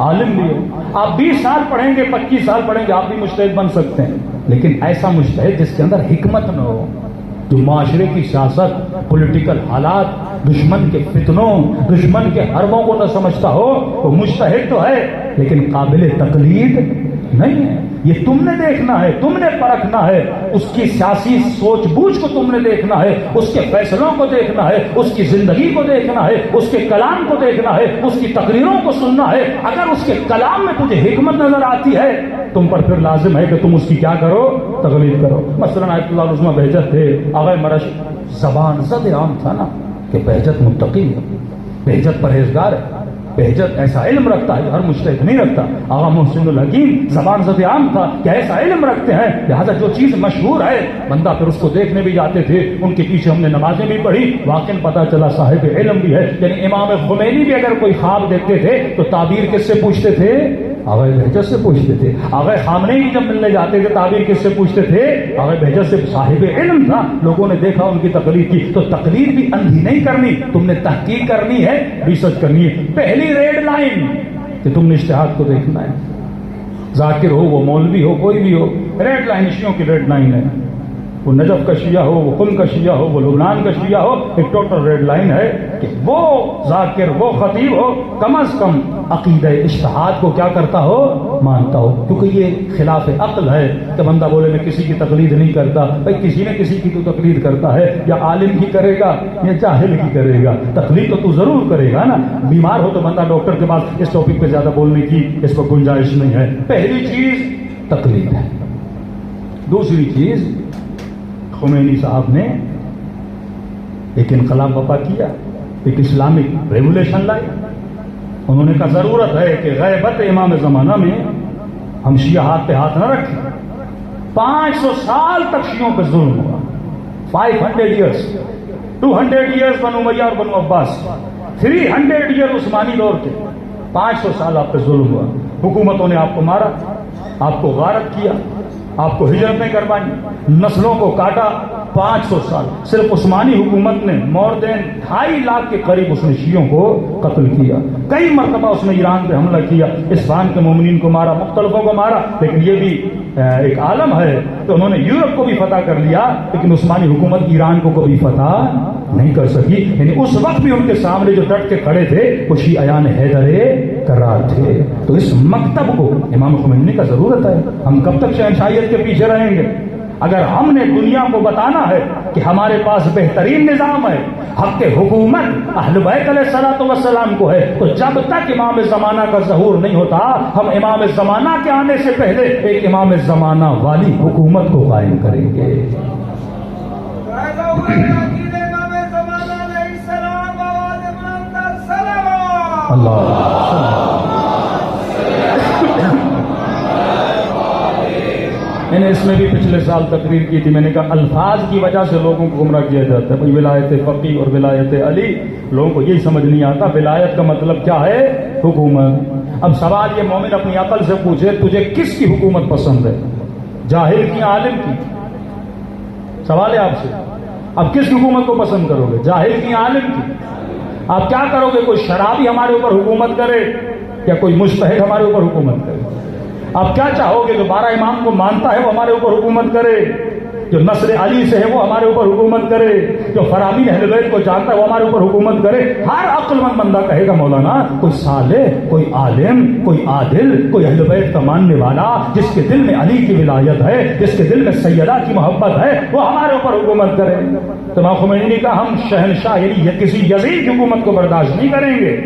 عالم بھی ہو۔ آپ 20 سال پڑھیں گے، 25 سال پڑھیں گے، آپ بھی مجتہد بن سکتے ہیں، لیکن ایسا مجتہد جس کے اندر حکمت نہ ہو، جو معاشرے کی سیاست، پولیٹیکل حالات، دشمن کے فتنوں، دشمن کے حربوں کو نہ سمجھتا ہو، وہ مجتہد تو ہے لیکن قابل تقلید نہیں ہے۔ یہ تم نے دیکھنا ہے، تم نے پرکھنا ہے، اس کی سیاسی سوچ بوجھ کو تم نے دیکھنا ہے، اس کے فیصلوں کو دیکھنا ہے، اس کی زندگی کو دیکھنا ہے، اس کے کلام کو دیکھنا ہے، اس کی تقریروں کو سننا ہے۔ اگر اس کے کلام میں تجھے حکمت نظر آتی ہے، تم پر پھر لازم ہے کہ تم اس کی کیا کرو؟ تقلید کرو۔ مثلا آیت اللہ عظمہ بہجت تھے، آغا مرش زبان زد عام تھا نا کہ بہجت متقی ہے، بہجت پرہیزگار ہے، بہجت ایسا علم رکھتا ہے جو ہر مجتہد نہیں رکھتا۔ آغا محسن الحکیم زبان زد عام تھا کہ ایسا علم رکھتے ہیں، لہٰذا جو چیز مشہور ہے بندہ پھر اس کو دیکھنے بھی جاتے تھے۔ ان کے پیچھے ہم نے نمازیں بھی پڑھی، واقعاً پتہ چلا صاحب علم بھی ہے۔ یعنی امام خمینی بھی اگر کوئی خواب دیکھتے تھے تو تعبیر کس سے پوچھتے تھے؟ آغا بہجت سے پوچھتے تھے۔ آغا خامنئی جب ملنے جاتے تھے تعبیر کس سے پوچھتے تھے؟ آغا بہجت سے۔ صاحب علم تھا، لوگوں نے دیکھا ان کی تقلید کی۔ تو تقلید بھی اندھی نہیں کرنی، تم نے تحقیق کرنی ہے، ریسرچ کرنی ہے۔ پہلی ریڈ لائن کہ تم نے اجتہاد کو دیکھنا ہے، ذاکر ہو وہ مولوی ہو کوئی بھی ہو، ریڈ لائن شیعوں کی ریڈ لائن ہے۔ وہ نجف کا شیعہ ہو، وہ قم کا شیعہ ہو، وہ لبنان کا شیعہ ہو، ایک ٹوٹل ریڈ لائن ہے کہ وہ ذاکر وہ خطیب ہو کم از کم عقیدہ اجتہاد کو کیا کرتا ہو؟ مانتا ہو۔ کیونکہ یہ خلاف عقل ہے کہ بندہ بولے میں کسی کی تقلید نہیں کرتا۔ بھائی کسی نے کسی کی تو تقلید کرتا ہے، یا عالم کی کرے گا یا جاہل کی کرے گا، تقلید تو تو ضرور کرے گا نا۔ بیمار ہو تو بندہ ڈاکٹر کے پاس، اس ٹاپک پہ زیادہ بولنے کی اس پر گنجائش نہیں ہے۔ پہلی چیز تقلید ہے۔ دوسری چیز، خمینی صاحب نے ایک انقلاب وپا کیا، ایک اسلامک ریولیشن لائی۔ انہوں نے کہا ضرورت ہے کہ غیبت امام زمانہ میں ہم شیعہ ہاتھ پہ ہاتھ نہ رکھیں۔ 500 سال تک شیعوں پہ ظلم ہوا، 500 ایئرس، 200 ایئرس بنو امیہ اور بنو عباس، 300 ایئر عثمانی دور کے، 500 سال آپ پہ ظلم ہوا۔ حکومتوں نے آپ کو مارا، آپ کو غارت کیا، آپ کو ہجرتیں کروائیں، نسلوں کو کاٹا۔ 500 سال صرف عثمانی حکومت نے مور دین 2.5 لاکھ کے قریب اس نے شیعوں کو قتل کیا۔ کئی مرتبہ اس نے ایران پہ حملہ کیا، اصفہان کے مومنین کو مارا، مختلفوں کو مارا۔ لیکن یہ بھی ایک عالم ہے کہ انہوں نے یورپ کو بھی فتح کر لیا، لیکن عثمانی حکومت ایران کو کبھی فتح نہیں کر سکی۔ یعنی اس وقت بھی ان کے سامنے جو ڈٹ کے کھڑے تھے وہ شیعیان حیدر کرار تھے۔ تو اس مکتب کو امام خمینی کا ضرورت ہے۔ ہم کب تک شہنشاہیت کے پیچھے رہیں گے؟ اگر ہم نے دنیا کو بتانا ہے کہ ہمارے پاس بہترین نظام ہے، حق حکومت اہل بیت علیہ الصلوۃ والسلام کو ہے، تو جب تک امام زمانہ کا ظہور نہیں ہوتا ہم امام زمانہ کے آنے سے پہلے ایک امام زمانہ والی حکومت کو قائم کریں گے۔ اللہ میں نے اس میں بھی پچھلے سال تقریر کی تھی، میں نے کہا الفاظ کی وجہ سے لوگوں کو گمراہ کیا جاتا ہے۔ بھائی ولایت فقیہ اور ولایت علی، لوگوں کو یہی سمجھ نہیں آتا ولایت کا مطلب کیا ہے؟ حکومت۔ اب سوال یہ مومن اپنی عقل سے پوچھے تجھے کس کی حکومت پسند ہے؟ جاہل کی، عالم کی؟ سوال ہے آپ سے، اب کس حکومت کو پسند کرو گے؟ جاہل کی، عالم کی؟ آپ کیا کرو گے؟ کوئی شرابی ہمارے اوپر حکومت کرے یا کوئی مجتہد ہمارے اوپر حکومت کرے؟ آپ کیا چاہو گے؟ جو 12 امام کو مانتا ہے وہ ہمارے اوپر حکومت کرے، جو نسل علی سے ہے وہ ہمارے اوپر حکومت کرے، جو فرامین اہل بیت کو جانتا ہے وہ ہمارے اوپر حکومت کرے؟ ہر عقل مند بندہ کہے گا مولانا کوئی صالح، کوئی عالم، کوئی عادل، کوئی اہل بیت کا ماننے والا جس کے دل میں علی کی ولایت ہے، جس کے دل میں سیدہ کی محبت ہے، وہ ہمارے اوپر حکومت کرے۔ تو امام خمینی نے کہا ہم شہنشاہ یعنی کسی یزید کی حکومت کو برداشت نہیں کریں گے۔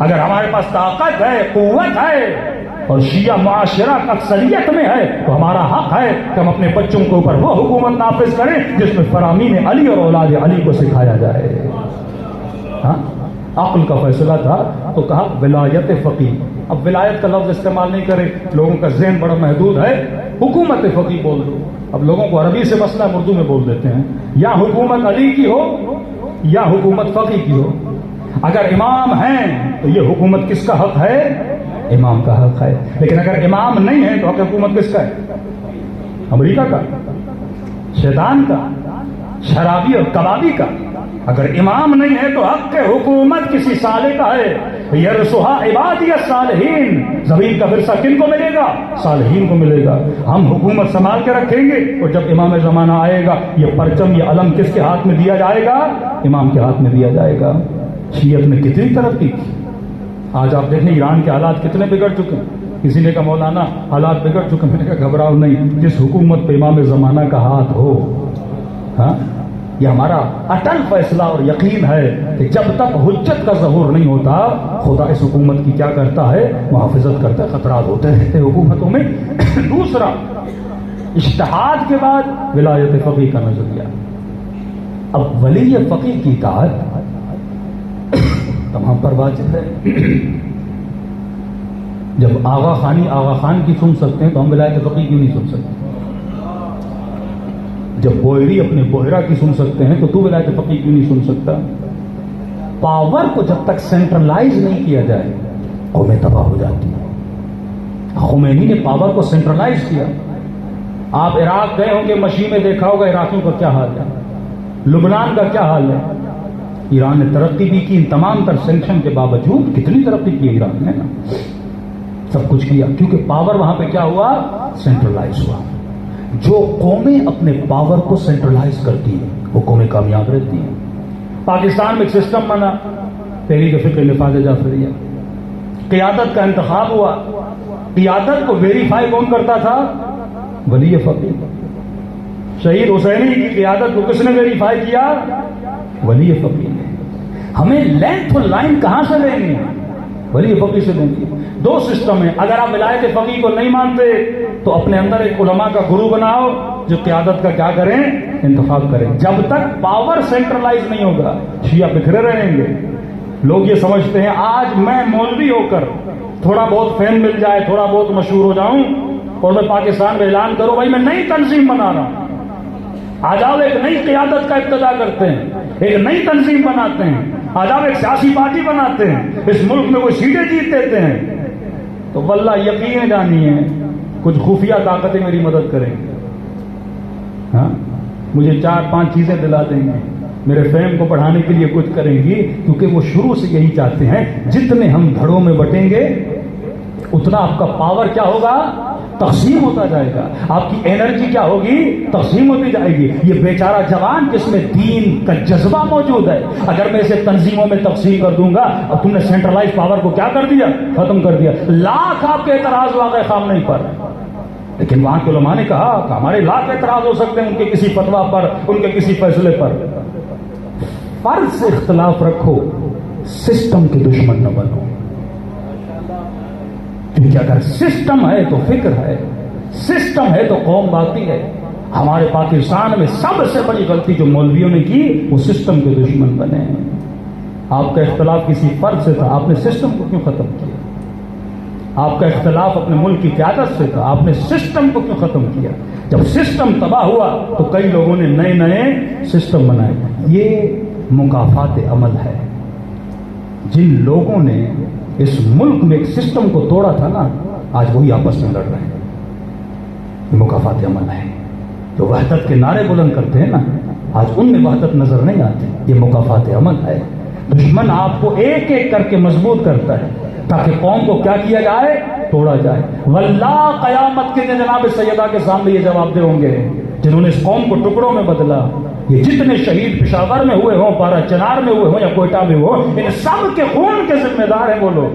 اگر ہمارے پاس طاقت ہے، قوت ہے اور شیعہ معاشرہ اکثریت میں ہے تو ہمارا حق ہے کہ ہم اپنے بچوں کے اوپر وہ حکومت نافذ کریں جس میں فرامین علی اور اولاد علی کو سکھایا جائے۔ ہاں عقل کا فیصلہ تھا تو کہا ولایت فقیہ۔ اب ولایت کا لفظ استعمال نہیں کرے، لوگوں کا ذہن بڑا محدود ہے، حکومت فقیہ بول دو۔ اب لوگوں کو عربی سے مسئلہ اردو میں بول دیتے ہیں، یا حکومت علی کی ہو یا حکومت فقیہ کی ہو۔ اگر امام ہیں تو یہ حکومت کس کا حق ہے؟ امام کا حق ہے۔ لیکن اگر امام نہیں ہے تو حق حکومت کس کا ہے؟ امریکہ کا، شیطان کا، شرابی اور کبابی کا۔ اگر امام نہیں ہے تو حق حکومت کسی صالح کا ہے۔ یرثھا عبادی الصالحین، زمین کا ورثہ کن کو ملے گا؟ صالحین کو ملے گا۔ ہم حکومت سنبھال کے رکھیں گے اور جب امام زمانہ آئے گا یہ پرچم، یہ علم کس کے ہاتھ میں دیا جائے گا؟ امام کے ہاتھ میں دیا جائے گا۔ شیعت نے کتنی ترقی کی، آج آپ دیکھیں ایران کے حالات کتنے بگڑ چکے ہیں۔ کسی نے کہا مولانا حالات بگڑ چکے، میں نے کہا گھبراؤ نہیں، جس حکومت پہ امام زمانہ کا ہاتھ ہو، ہاں یہ ہمارا اٹل فیصلہ اور یقین ہے کہ جب تک حجت کا ظہور نہیں ہوتا خدا اس حکومت کی کیا کرتا ہے، محافظت کرتا ہے، خطرات ہوتے رہتے حکومتوں میں۔ دوسرا، اجتہاد کے بعد ولایت فقیہ کا نظریہ۔ اب ولی فقیہ کی اطاعت تمام پر واجب ہے۔ جب آغا خان کی سن سکتے ہیں تو ہم ولایت فقیہ کیوں نہیں سن سکتے؟ جب بوہری اپنے بوہرا کی سن سکتے ہیں تو تو ولایت فقیہ کیوں نہیں سن سکتا؟ پاور کو جب تک سینٹرلائز نہیں کیا جائے قومیں تباہ ہو جاتی ہیں۔ خمینی نے پاور کو سینٹرلائز کیا۔ آپ عراق گئے ہوں گے، مشی میں دیکھا ہوگا عراقیوں کا کیا حال ہے، لبنان کا کیا حال ہے۔ ایران نے ترقی بھی کی، ان تمام تر سینکشن کے باوجود کتنی ترقی کی ایران نے نا، سب کچھ کیا، کیونکہ پاور وہاں پہ کیا ہوا، سینٹرلائز ہوا۔ جو قومیں اپنے پاور کو سینٹرلائز کرتی ہیں وہ قومیں کامیاب رہتی ہیں۔ پاکستان میں ایک سسٹم بنا، تحریک فقہ نفاذ جعفریہ، قیادت کا انتخاب ہوا، قیادت کو ویریفائی کون کرتا تھا، ولی فقیہ۔ شہید حسینی کی قیادت کو کس نے ویریفائی کیا، ولی فقیہ نے۔ ہمیں لینتھ اور لائن کہاں سے لیں گے، ولی فقیہ سے لیں گے۔ دو سسٹم ہیں، اگر آپ ولایت فقیہ کو نہیں مانتے تو اپنے اندر ایک علماء کا گرو بناؤ جو قیادت کا کیا کریں، انتخاب کریں۔ جب تک پاور سینٹرلائز نہیں ہوگا شیعہ بکھرے رہیں گے۔ لوگ یہ سمجھتے ہیں آج میں مولوی ہو کر تھوڑا بہت فیم مل جائے، تھوڑا بہت مشہور ہو جاؤں اور میں پاکستان میں اعلان کروں بھائی میں نئی تنظیم بنا رہا ہوں، آ جاؤ ایک نئی قیادت کا ابتدا کرتے ہیں، ایک نئی تنظیم بناتے ہیں، آ جاؤ ایک سیاسی پارٹی بناتے ہیں، اس ملک میں کوئی سیٹیں جیت دیتے ہیں، تو واللہ یقین جانیے کچھ خفیہ طاقتیں میری مدد کریں گی، ہاں مجھے 4-5 چیزیں دلا دیں گے، میرے فیم کو بڑھانے کے لیے کچھ کریں گی، کیونکہ وہ شروع سے یہی چاہتے ہیں جتنے ہم دھڑوں میں بٹیں گے اتنا آپ کا پاور کیا ہوگا، تقسیم ہوتا جائے گا، آپ کی انرجی کیا ہوگی، تقسیم ہوتی جائے گی۔ یہ بیچارہ جوان جس میں دین کا جذبہ موجود ہے، اگر میں اسے تنظیموں میں تقسیم کر دوں گا اور تم نے سینٹرلائز پاور کو کیا کر دیا، ختم کر دیا، لاکھ آپ کے اعتراض واقع خامنہ پر، لیکن وہاں کے علماء نے کہا کہ ہمارے لاکھ اعتراض ہو سکتے ہیں ان کے کسی فتویٰ پر، ان کے کسی فیصلے پر، فرض سے اختلاف رکھو، سسٹم کے دشمن نہ بنو، کیونکہ اگر سسٹم ہے تو فکر ہے، سسٹم ہے تو قوم باقی ہے۔ ہمارے پاکستان میں سب سے بڑی غلطی جو مولویوں نے کی وہ سسٹم کے دشمن بنے ہیں۔ آپ کا اختلاف کسی فرد سے تھا، آپ نے سسٹم کو کیوں ختم کیا؟ آپ کا اختلاف اپنے ملک کی قیادت سے تھا، آپ نے سسٹم کو کیوں ختم کیا؟ جب سسٹم تباہ ہوا تو کئی لوگوں نے نئے نئے سسٹم بنائے۔ یہ مکافات عمل ہے۔ جن لوگوں نے اس ملک میں ایک سسٹم کو توڑا تھا نا، آج وہی آپس میں لڑ رہے ہیں۔ یہ مکافات عمل ہے۔ جو وحدت کے نعرے بلند کرتے ہیں نا، آج ان میں وحدت نظر نہیں آتی، یہ مکافات عمل ہے۔ دشمن آپ کو ایک ایک کر کے مضبوط کرتا ہے تاکہ قوم کو کیا کیا جائے، توڑا جائے۔ واللہ قیامت کے دن جناب سیدہ کے سامنے یہ جواب دے ہوں گے جنہوں نے اس قوم کو ٹکڑوں میں بدلا۔ یہ جتنے شہید پشاور میں ہوئے ہوں، پارا چنار میں ہوئے ہوں یا کوئٹہ میں ہو، ان سب کے خون کے ذمہ دار ہیں وہ لوگ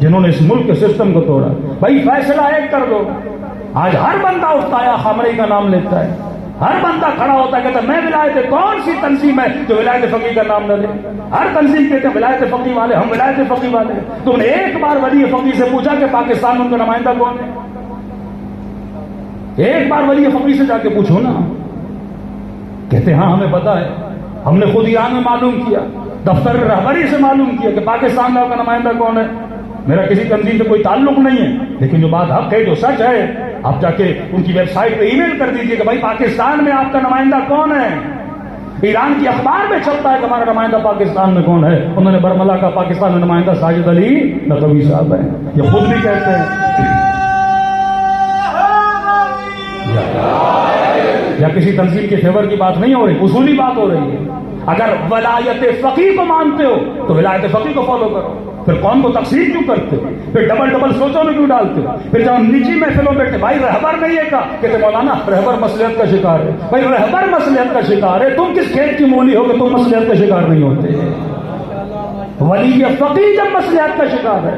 جنہوں نے اس ملک کے سسٹم کو توڑا۔ بھائی فیصلہ ایک کر دو۔ آج ہر بندہ اٹھتا ہے، خامنئی کا نام لیتا ہے، ہر بندہ کھڑا ہوتا ہے کہتا ہے میں ولایت، کون سی تنظیم ہے جو ولایت فقیہ کا نام نہ لے؟ ہر تنظیم کہتے ہیں ولایت فقیہ والے، ہم ولایت فقیہ والے۔ تم نے ایک بار ولی فقیہ سے پوچھا کہ پاکستان میں ان کا نمائندہ کون ہے؟ ایک بار ولی فقیہ سے جا کے پوچھو نا۔ کہتے ہیں ہاں ہمیں پتا ہے، ہم نے خود ایران میں معلوم کیا، دفتر رہبری سے معلوم کیا کہ پاکستان میں آپ کا نمائندہ کون ہے۔ میرا کسی تنظیم سے کوئی تعلق نہیں ہے، لیکن جو بات حق ہے، جو سچ ہے، آپ جا کے ان کی ویب سائٹ پہ ای میل کر دیجئے کہ بھائی پاکستان میں آپ کا نمائندہ کون ہے۔ ایران کی اخبار میں چھپتا ہے کہ ہمارا نمائندہ پاکستان میں کون ہے۔ انہوں نے برملا کا پاکستان میں نمائندہ ساجد علی نقوی صاحب ہیں، یہ خود بھی کہتے ہیں۔ یا کسی تنظیم کے فیور کی بات نہیں ہو رہی، اصولی بات ہو رہی ہے۔ اگر ولایت فقیہ کو مانتے ہو تو ولایت فقیہ کو فالو کرو، پھر قوم کو تقسیم کیوں کرتے ہو؟ پھر ڈبل سوچوں میں کیوں ڈالتے ہو؟ پھر جب ہم نجی محفلوں بیٹھے بھائی رہبر نہیں ہے کا کہتے مولانا رہبر مصلحت کا شکار ہے۔ بھائی رہبر مصلحت کا شکار ہے، تم کس کھیت کی مولی ہو کہ تم مصلحت کا شکار نہیں ہوتے؟ ولی فقیہ جب مصلحت کا شکار ہے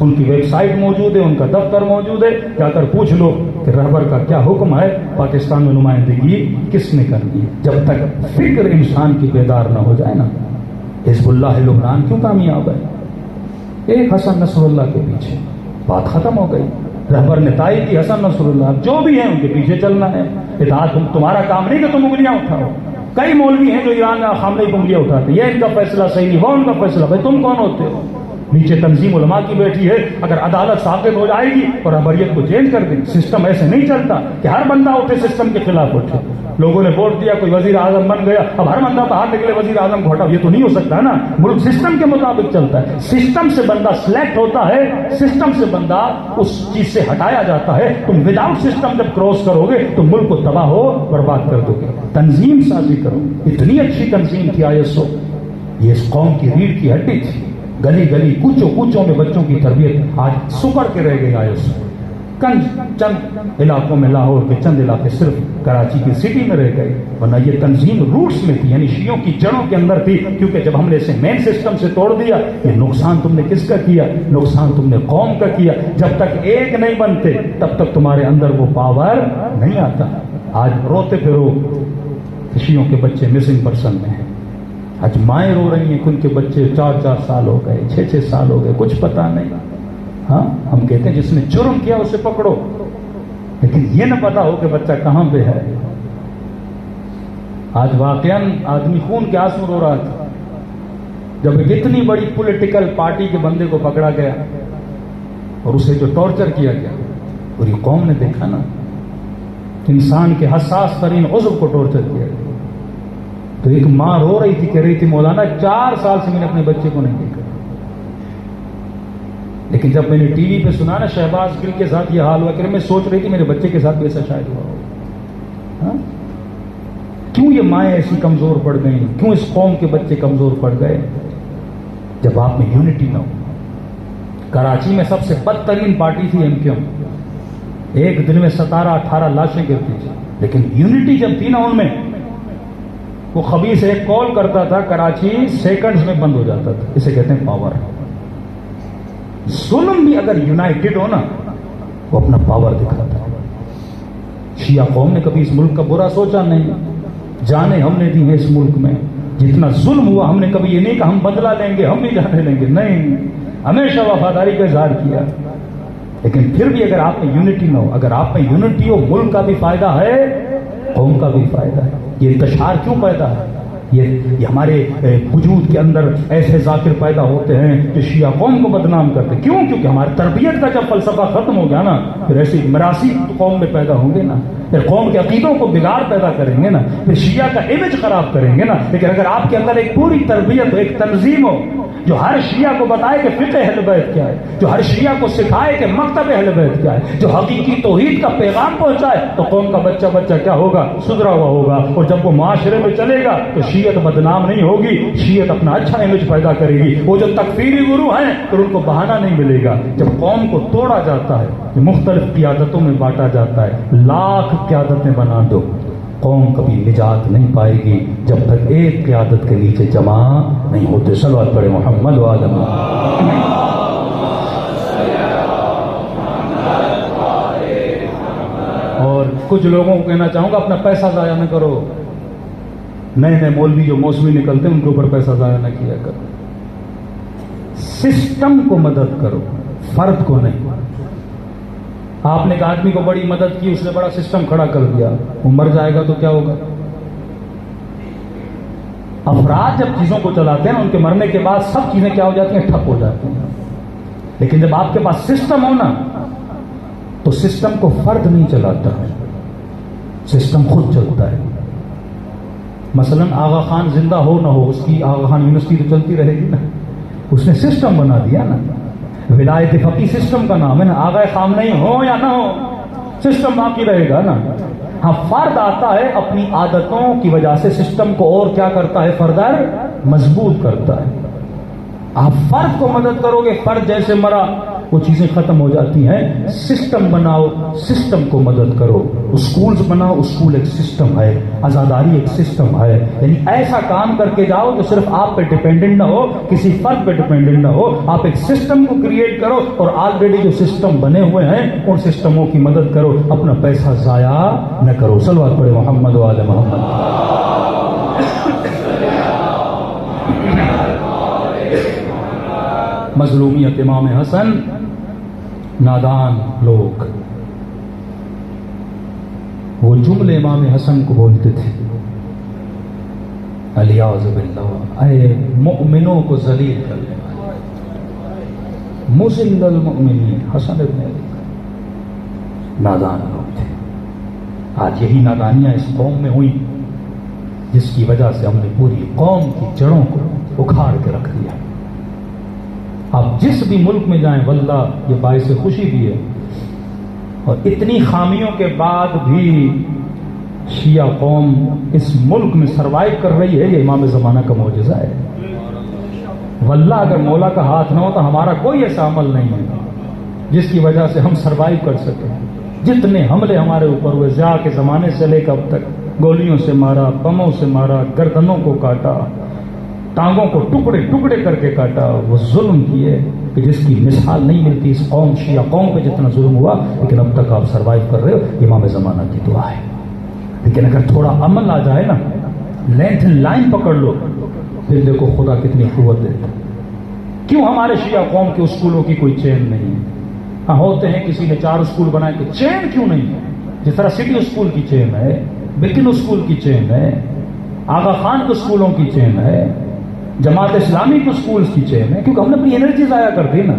ان کی ویب سائٹ موجود ہے, ان کا دفتر موجود ہے, جا کر پوچھ لو کہ رہبر کا کیا حکم ہے, پاکستان میں نمائندگی کس نے کرنی ہے. جب تک فکر انسان کی بیدار نہ ہو جائے نا. حزب اللہ لبنان کیوں کامیاب ہے؟ ایک حسن نصر اللہ کے پیچھے, بات ختم ہو گئی. رہبر نے تائید کی حسن نصر اللہ جو بھی ہیں ان کے پیچھے چلنا ہے. اطاعت تمہارا کام نہیں کہ تم انگلیاں اٹھاؤ. کئی مولوی ہیں جو ایران میں خامنہ کی انگلیاں اٹھاتے, یہ ان کا فیصلہ صحیح نہیں, وہ ان کا فیصلہ. بھائی تم کون ہوتے ہو؟ نیچے تنظیم علماء کی بیٹھی ہے, اگر عدالت ثابت ہو جائے گی اور رہبریت کو چینج کر دیں. سسٹم ایسے نہیں چلتا کہ ہر بندہ اٹھے سسٹم کے خلاف اٹھے. لوگوں نے ووٹ دیا, کوئی وزیر اعظم بن گیا, اب ہر بندہ باہر نکلے وزیر اعظم کو ہٹاؤ, یہ تو نہیں ہو سکتا ہے نا. ملک سسٹم کے مطابق چلتا ہے. سسٹم سے بندہ سلیکٹ ہوتا ہے, سسٹم سے بندہ اس چیز سے ہٹایا جاتا ہے. تم وداؤٹ سسٹم جب کراس کرو گے تو ملک کو تباہ ہو برباد کر دو گے. تنظیم سازی کرو. اتنی اچھی تنظیم تھی ISO, یہ اس قوم کی ریڑھ کی ہڈی تھی. گلی گلی کوچوں کوچوں میں بچوں کی تربیت آج سکڑ کے رہ گئی ISO. چند علاقوں میں, لاہور کے چند علاقے صرف کراچی کی سٹی میں رہ گئے, ورنہ یہ تنظیم روٹس میں تھی, یعنی شیعوں کی جڑوں کے اندر تھی. کیونکہ جب ہم نے اسے مین سسٹم سے توڑ دیا, یہ نقصان تم نے کس کا کیا؟ نقصان تم نے قوم کا کیا. جب تک ایک نہیں بنتے تب تک تمہارے اندر وہ پاور نہیں آتا. آج روتے پھرو شیعوں کے بچے مسنگ پرسن میں ہیں. آج مائیں رو رہی ہیں کہ ان کے بچے 4 سال ہو گئے, 6 سال ہو گئے, کچھ پتا نہیں. ہاں, ہم کہتے ہیں جس نے جرم کیا اسے پکڑو, لیکن یہ نہ پتا ہو کہ بچہ کہاں پہ ہے. آج واقعاً آدمی خون کے آنسو رو رہا تھا جب ایک اتنی بڑی پولیٹیکل پارٹی کے بندے کو پکڑا گیا اور اسے جو ٹارچر کیا گیا. پوری قوم نے دیکھا نا, انسان کے حساس ترین عضو کو ٹارچر کیا گیا. تو ایک ماں رو رہی تھی, کہہ رہی تھی مولانا 4 سال سے میں نے اپنے بچے کو نہیں دیکھا. لیکن جب میں نے ٹی وی پہ سنا نا شہباز گل کے ساتھ یہ حال ہوا, کہ میں سوچ رہی تھی میرے بچے کے ساتھ بھی ایسا شاید ہوا ہوگا. کیوں یہ مائیں ایسی کمزور پڑ گئیں؟ کیوں اس قوم کے بچے کمزور پڑ گئے؟ جب آپ میں یونٹی نہ ہو. کراچی میں سب سے بدترین پارٹی تھی MQM. ایک دن میں 17-18 لاشیں گرتی تھی, لیکن یونٹی جب تھی نا ان میں, وہ خبیث ایک کال کرتا تھا, کراچی سیکنڈز میں بند ہو جاتا تھا. اسے کہتے ہیں پاور. ظلم بھی اگر یونائٹڈ ہو نا وہ اپنا پاور دکھاتا ہے. شیعہ قوم نے کبھی اس ملک کا برا سوچا نہیں. جانے ہم نے دی ہیں اس ملک میں, جتنا ظلم ہوا ہم نے کبھی یہ نہیں کہ ہم بدلہ لیں گے, ہم بھی جانے لیں گے, نہیں, ہمیشہ وفاداری کا اظہار کیا. لیکن پھر بھی اگر آپ میں یونٹی نہ ہو, اگر آپ میں یونٹی ہو, ملک کا بھی فائدہ ہے, قوم کا بھی فائدہ ہے. یہ انتشار کیوں پیدا ہے؟ یہ ہمارے وجود کے اندر ایسے ذاکر پیدا ہوتے ہیں جو شیعہ قوم کو بدنام کرتے. کیوں؟ کیونکہ ہماری تربیت کا جب فلسفہ ختم ہو گیا نا, پھر ایسی مراسی قوم میں پیدا ہوں گے نا, پھر قوم کے عقیدوں کو بگاڑ پیدا کریں گے نا, پھر شیعہ کا امیج خراب کریں گے نا. لیکن اگر آپ کے اندر ایک پوری تربیت ہو, ایک تنظیم ہو جو ہر شیعہ کو بتائے کہ فقہ اہل بیت کیا ہے, جو ہر شیعہ کو سکھائے کہ مکتب اہل بیت کیا ہے, جو حقیقی توحید کا پیغام پہنچائے, تو قوم کا بچہ کیا ہوگا؟ سدھرا ہوا ہوگا. اور جب وہ معاشرے میں چلے گا تو شیعت بدنام نہیں ہوگی, شیعت اپنا اچھا امیج پیدا کرے گی. وہ جو تکفیری گرو ہیں پھر ان کو بہانہ نہیں ملے گا. جب قوم کو توڑا جاتا ہے, مختلف قیادتوں میں بانٹا جاتا ہے, لاکھ قیادتیں بنا دو, قوم کبھی نجات نہیں پائے گی جب تک ایک قیادت کے نیچے جمع نہیں ہوتے. صلوات پڑھے محمد و آدم. اور کچھ لوگوں کو کہنا چاہوں گا اپنا پیسہ ضائع نہ کرو. نئے مولوی جو موسمی نکلتے ہیں ان کے اوپر پیسہ ضائع نہ کیا کرو. سسٹم کو مدد کرو, فرد کو نہیں. آپ نے ایک آدمی کو بڑی مدد کی, اس نے بڑا سسٹم کھڑا کر دیا, وہ مر جائے گا تو کیا ہوگا؟ افراد جب چیزوں کو چلاتے ہیں نا, ان کے مرنے کے بعد سب چیزیں کیا ہو جاتی ہیں؟ ٹھپ ہو جاتی ہیں. لیکن جب آپ کے پاس سسٹم ہو نا تو سسٹم کو فرد نہیں چلاتا, سسٹم خود چلتا ہے. مثلا آغا خان زندہ ہو نہ ہو, اس کی آغا خان یونیورسٹی تو چلتی رہے گی نا, اس نے سسٹم بنا دیا نا. ولایت فقی سسٹم کا نام ہے نا. آغا خامنئی ہو یا نہ ہو, سسٹم باقی رہے گا نا. ہاں, فرد آتا ہے اپنی عادتوں کی وجہ سے سسٹم کو اور کیا کرتا ہے؟ فردر مضبوط کرتا ہے. آپ فرد کو مدد کرو گے, فرد جیسے مرا وہ چیزیں ختم ہو جاتی ہیں. سسٹم بناؤ, سسٹم کو مدد کرو. اسکولز بناؤ, اسکول ایک سسٹم ہے, عزاداری ایک سسٹم ہے. یعنی ایسا کام کر کے جاؤ جو صرف آپ پہ ڈیپینڈنٹ نہ ہو, کسی فرد پہ ڈیپینڈنٹ نہ ہو. آپ ایک سسٹم کو کریٹ کرو اور آلریڈی جو سسٹم بنے ہوئے ہیں ان سسٹموں کی مدد کرو. اپنا پیسہ ضائع نہ کرو. صلوات پڑھے محمد و آل محمد. مظلومیت امام حسن. نادان لوگ وہ جملے امام حسن کو بولتے تھے, الیاذ باللہ, اے مؤمنوں کو ذلیل کرنے والے, مذل المؤمنین. حسن ابن علی نادان لوگ تھے. آج یہی نادانیاں اس قوم میں ہوئی جس کی وجہ سے ہم نے پوری قوم کی جڑوں کو اکھاڑ کے رکھ دیا. آپ جس بھی ملک میں جائیں واللہ یہ باعث خوشی بھی ہے. اور اتنی خامیوں کے بعد بھی شیعہ قوم اس ملک میں سروائیو کر رہی ہے. یہ امام زمانہ کا معجزہ ہے. واللہ اگر مولا کا ہاتھ نہ ہو تو ہمارا کوئی ایسا عمل نہیں ہے جس کی وجہ سے ہم سروائیو کر سکیں. جتنے حملے ہمارے اوپر ہوئے ضیاء کے زمانے سے لے کر اب تک, گولیوں سے مارا, بموں سے مارا, گردنوں کو کاٹا, ٹانگوں کو ٹکڑے ٹکڑے کر کے کاٹا. وہ ظلم کیے کہ جس کی مثال نہیں ملتی اس قوم, شیعہ قوم پہ جتنا ظلم ہوا, لیکن اب تک آپ سروائیو کر رہے ہو. امام زمانہ کی دعا ہے. لیکن اگر تھوڑا عمل آ جائے نا, لینتھ لائن پکڑ لو, پھر دیکھو خدا کتنی قوت دیتا. کیوں ہمارے شیعہ قوم کے اسکولوں کی کوئی چین نہیں ہے؟ ہاں ہوتے ہیں کسی نے 4 اسکول بنائے, کہ چین کیوں نہیں ہے؟ جس طرح سٹی اسکول کی چین ہے, بکن اسکول کی چین ہے, آغا خان کے اسکولوں کی چین ہے, جماعت اسلامی کے اسکولز کی چین ہے. کیونکہ ہم نے اپنی انرجی ضائع کر دی نا.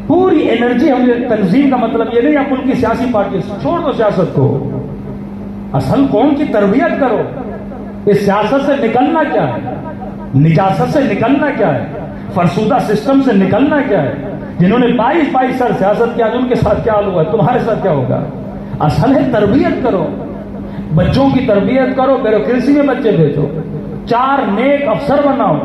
پوری انرجی ہم نے تنظیم کا مطلب یہ نہیں آپ ملک کی سیاسی پارٹی چھوڑ دو سیاست کو, اصل قوم کی تربیت کرو. اس سیاست سے نکلنا کیا ہے؟ نجاست سے نکلنا کیا ہے؟ فرسودہ سسٹم سے نکلنا کیا ہے؟ جنہوں نے 22 سال سیاست کیا, ان کے ساتھ کیا ہوا ہے, تمہارے ساتھ کیا ہوگا؟ اصل ہے تربیت کرو, بچوں کی تربیت کرو. بیوروکریسی میں بچے بھیجو, 4 نیک افسر بناؤ,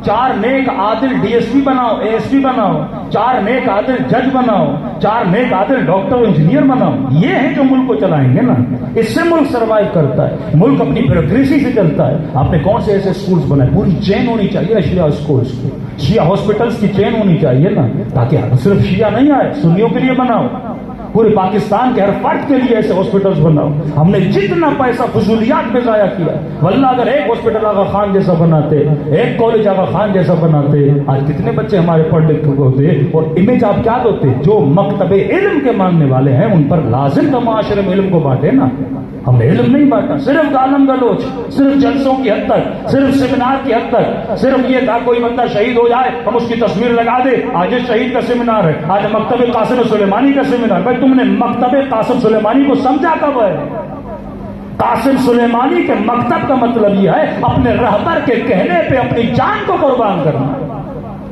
4 نیک عادل ڈی ایس پی بناؤ, اے ایس پی بناؤ, 4 نیک عادل جج بناؤ, 4 نیک عادل ڈاکٹر انجینئر بناؤ. یہ ہے جو ملک کو چلائیں گے نا. اس سے ملک سروائیو کرتا ہے. ملک اپنی بیوروکریسی سے چلتا ہے. آپ نے کون سے ایسے اسکولز بنائے؟ پوری چین ہونی چاہیے شیعہ اسکولز کی, شیعہ ہاسپٹلس کی چین ہونی چاہیے نا, تاکہ صرف شیعہ نہیں آئے, سنیوں کے لیے بناؤ. پورے پاکستان کے ہر فرد کے لیے ایسے ہاسپٹلس بناؤ. ہم نے جتنا پیسہ فضولیات میں ضائع کیا, واللہ اگر ایک ہاسپٹل آغا خان جیسا بناتے, ایک کالج آغا خان جیسا بناتے, آج کتنے بچے ہمارے پڑھ لکھ ہوتے. اور امیج آپ کیا دیتے؟ جو مکتب علم کے ماننے والے ہیں ان پر لازم تو معاشرے میں علم کو بانٹے نا. ہم نے علم نہیں بانٹا, صرف گالم گلوچ, صرف جلسوں کی حد تک, صرف سیمینار کی حد تک. صرف یہ تھا کوئی بندہ شہید ہو جائے ہم اس کی تصویر لگا دے, آج شہید کا سیمینار ہے, آج مکتب قاسم سلیمانی کا سیمینار. بھائی تم نے مکتب قاسم سلیمانی کو سمجھا کب ہے؟ قاسم سلیمانی کے مکتب کا مطلب یہ ہے اپنے رہبر کے کہنے پہ اپنی جان کو قربان کرنا.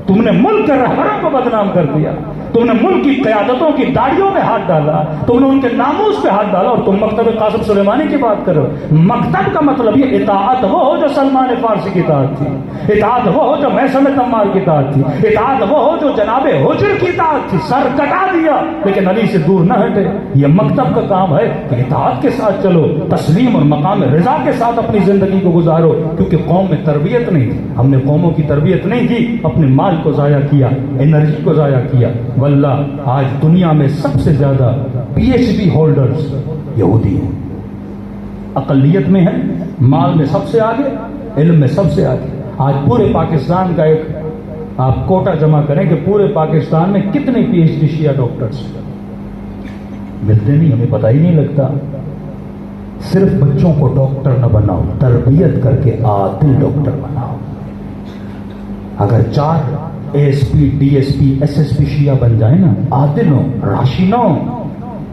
تم نے ملک کے رہبروں کو بدنام کر دیا, تم نے ملک کی قیادتوں کی داڑھیوں میں ہاتھ ڈالا, تم نے ان کے ناموس پہ ہاتھ ڈالا, اور تم مکتب قاسم سلیمانی کی بات کرو. مکتب کا مطلب یہ اطاعت وہ ہو جو سلمان فارسی کی اطاعت تھی, اطاعت وہ ہو جو میثم تمار کی اطاعت تھی, اطاعت وہ ہو جو جناب حجر کی اطاعت تھی. سر کٹا دیا لیکن علی سے دور نہ ہٹے. یہ مکتب کا کام ہے کہ اطاعت کے ساتھ چلو, تسلیم اور مقام رضا کے ساتھ اپنی زندگی کو گزارو. کیونکہ قوم میں تربیت نہیں تھی, ہم نے قوموں کی تربیت نہیں کی, اپنے مال کو ضائع کیا, انرجی کو ضائع کیا. واللہ آج دنیا میں سب سے زیادہ پی ایچ ڈی ہولڈرز یہودی ہیں. اقلیت میں ہیں, مال میں سب سے آگے, علم میں سب سے آگے. آج پورے پاکستان کا ایک آپ کوٹا جمع کریں کہ پورے پاکستان میں کتنے پی ایچ ڈی شیعہ ڈاکٹرز ملتے نہیں, ہمیں پتہ ہی نہیں لگتا. صرف بچوں کو ڈاکٹر نہ بناؤ, تربیت کر کے عادل ڈاکٹر بناؤ. اگر 4 A S P, D S P, S S P شیعہ بن جائیں نا, عادل ہوں, راشین ہوں,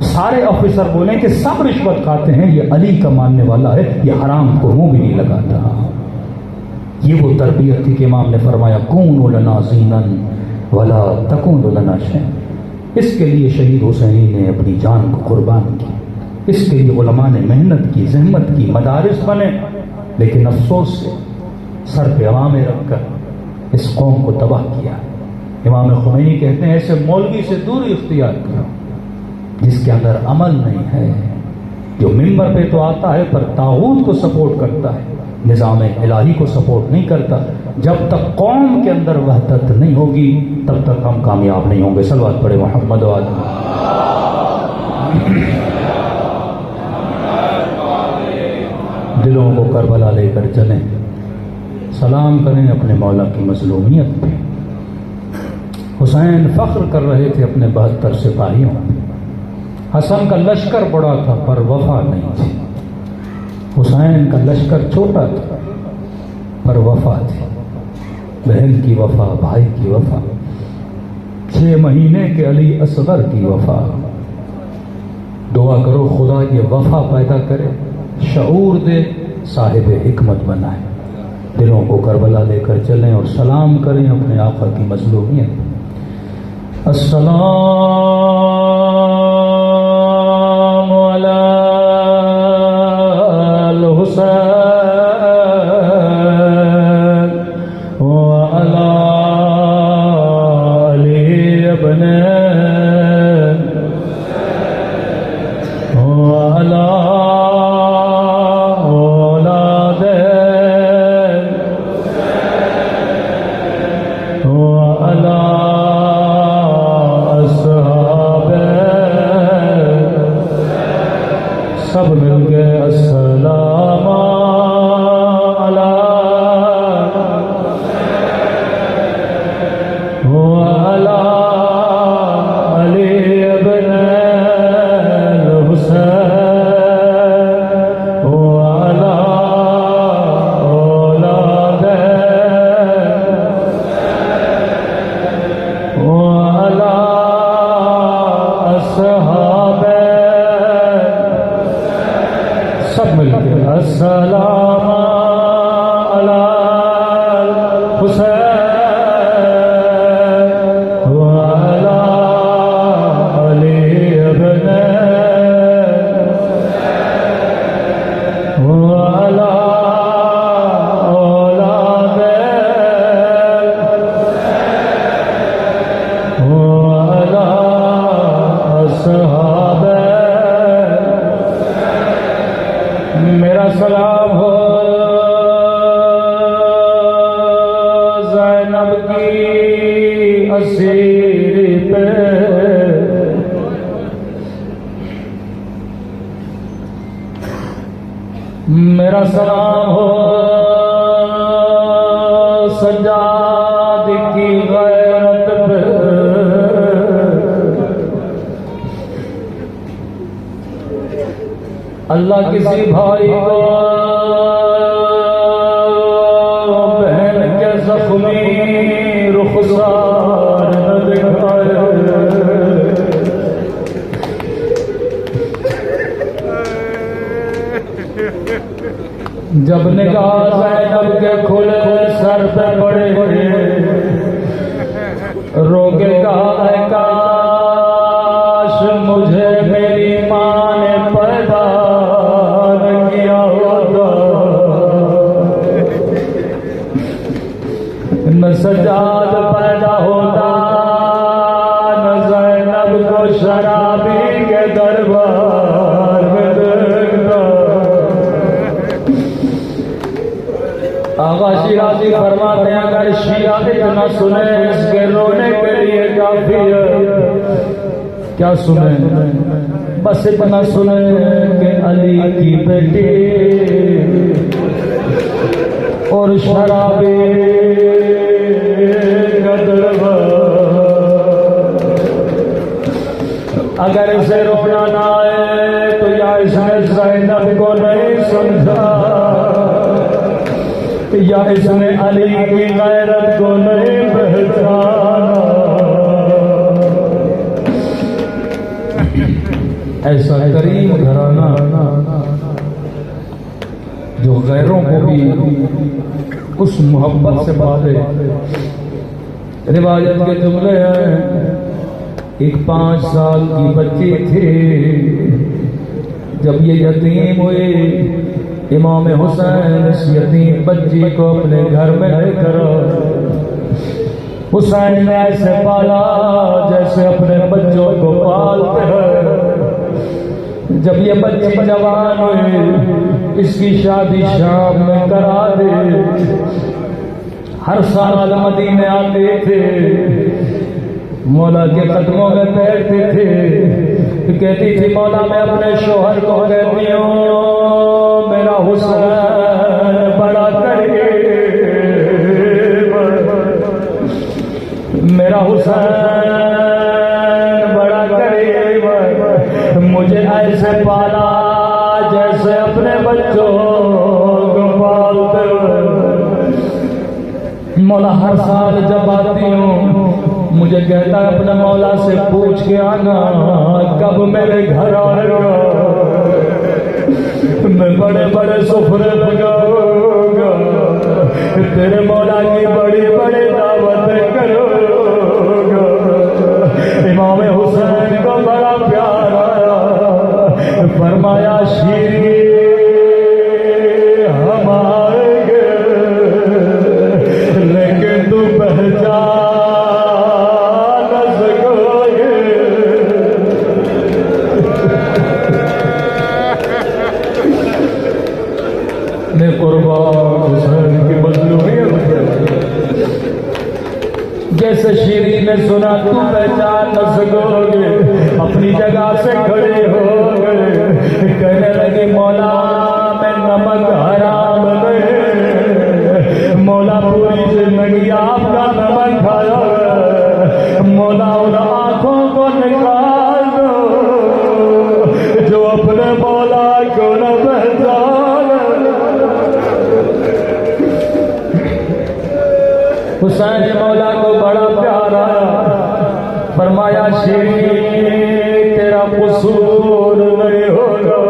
سارے آفیسر بولیں کہ سب رشوت کھاتے ہیں, یہ علی کا ماننے والا ہے, یہ حرام کو منہ بھی نہیں لگاتا. یہ وہ تربیت تھی کہ امام نے فرمایا کونوا لنا زینا ولا تکونوا لنا شیئا. اس کے لیے شہید حسینی نے اپنی جان کو قربان کی, اس کے لیے علماء نے محنت کی, زحمت کی, مدارس بنے. لیکن افسوس سے سر پہ عوامیں رکھ کر اس قوم کو تباہ کیا. امام خمینی کہتے ہیں ایسے مولوی سے دوری اختیار کرو جس کے اندر عمل نہیں ہے، جو ممبر پہ تو آتا ہے پر طاغوت کو سپورٹ کرتا ہے، نظام الہی کو سپورٹ نہیں کرتا۔ جب تک قوم کے اندر وحدت نہیں ہوگی تب تک ہم کامیاب نہیں ہوں گے۔ صلوات پڑھے محمد و آلہ۔ دلوں کو کربلا لے کر چلیں، سلام کریں اپنے مولا کی مظلومیت پہ۔ حسین فخر کر رہے تھے اپنے 72 سپاہیوں پہ۔ حسن کا لشکر بڑا تھا پر وفا نہیں تھی، حسین کا لشکر چھوٹا تھا پر وفا تھی، بہن کی وفا، بھائی کی وفا، 6 مہینے کے علی اصغر کی وفا۔ دعا کرو خدا یہ وفا پیدا کرے، شعور دے، صاحب حکمت بنائے۔ دلوں کو کربلا لے کر چلیں اور سلام کریں اپنے آقا کی مظلومیت۔ السلام علی الحسین وعلی علی ابن وعلی اولاد وعلی سب مل کے السلام علی وعلی علی ابن الحسین وعلی اولاد وعلی اصحاب سب مل کے السلام علی الحسین وعلی علی ابن وعلی اولاد وعلی اصحاب میرا سلام ہو زینب کی اسیری پہ، میرا سلام ہو سجاد کی غیرت پہ، اللہ کسی بھائی کو بہن کے زخمی رخسار نہ دکھائے۔ جب نگاہ زینب کے کھلے سر پہ پڑے روکے گا اے کاش مجھے میری ماں نے پیدا کیا ہوتا، نہ سجاد پیدا ہوتا نہ زینب کو شرابی کے دربار میں دیکھتا۔ آغا شیرازی فرماتے ہیں اگر شیعہ اتنا سنے اس کے رونے کے لیے کافی ہے، کیا سنیں بس اتنا سنیں کہ علی کی بیٹی اور شرابی کا دربار، اگر اسے رونا نہ آئے تو یا اس نے زینب کو نہیں سمجھا یا اس نے علی کی غیرت کو نہیں پہچانا۔ ایسا کریم گھرانہ جو غیروں کو بھی اس محبت سے پالے۔ روایت کے جملے ہیں، ایک 5 سال کی بچی تھی جب یہ یتیم ہوئی، امام حسین اس یتیم بچی کو اپنے گھر میں لے کر حسین نے ایسے پالا جیسے اپنے بچوں کو پالتے ہیں۔ جب یہ بچی جوان ہوئی اس کی شادی شام میں کرا دے، ہر سال مدینے آتے تھے، مولا کے قدموں میں بیٹھتے تھے، کہتی تھی مولا میں اپنے شوہر کو کہتی ہوں میرا حسین بڑا قریب، میرا حسین بڑا قریب، مجھے ایسے پالا جیسے اپنے بچوں کو پالتے ہوئے۔ مولا ہر سال جب آتی ہوں مجھے کہتا ہے اپنے مولا سے پوچھ کے آنا کب میرے گھر آئے گا، میں بڑے بڑے سفرے لگاؤں گا، تیرے مولا کی بڑی بڑی دعوتیں کروں گا۔ امام حسین کو بڑا پیار آیا، فرمایا شیری ہم آئیں گے لیکن تو پہچان قربان حسین کی مظلومیت۔ جیسے شیرین نے سنا تو پہچان نہ سکو گے، اپنی جگہ سے کھڑے ہو گئے، کہنے لگی مولا میں نمک حرام نہیں، مولا پوری زندگی آپ کا نمک کھایا ہے، مولا ان آنکھوں کو نکال دو جو اپنے مولا کو نہ پہچان۔ حسین مولا کو بڑا پیار آیا، فرمایا شیری تیرا قصور نہیں ہوگا،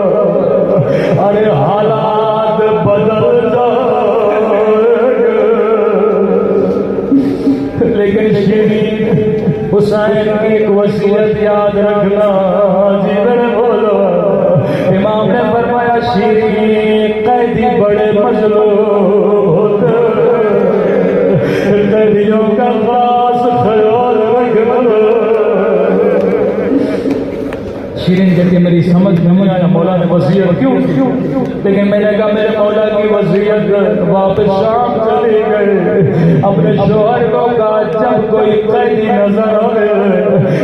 ارے حالات بدل جائیں گے، لیکن شیری حسین کی ایک وصیت یاد رکھنا، جی میرے بولو۔ امام نے فرمایا شیری قیدی بڑے مظلوم ہوتے، قیدیوں کا خاص خیال رکھنا۔ شیرین کہتی ہے میری سمجھ میں نہیں آیا مولا نے وصیت کیوں، لیکن میں نے کہا میرے مولا کی وصیت واپس شام چلی گئی، اپنے شوہر کو کہا جب کوئی قیدی نظر آئے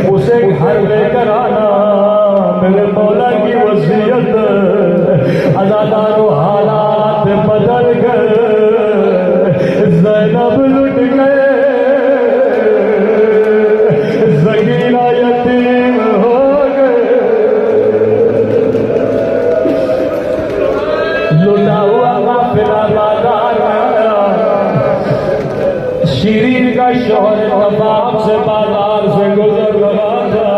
اسے گھر لے کر آنا، میرے مولا کی وصیت ازادارو حالات بدل گئے، زینب لٹ گئے، زکینہ یتیم ہو گئے، لٹا ہوا قافلہ بازار آیا، شیرین کا شوہر نواب سے بازار سے گزر رہا تھا،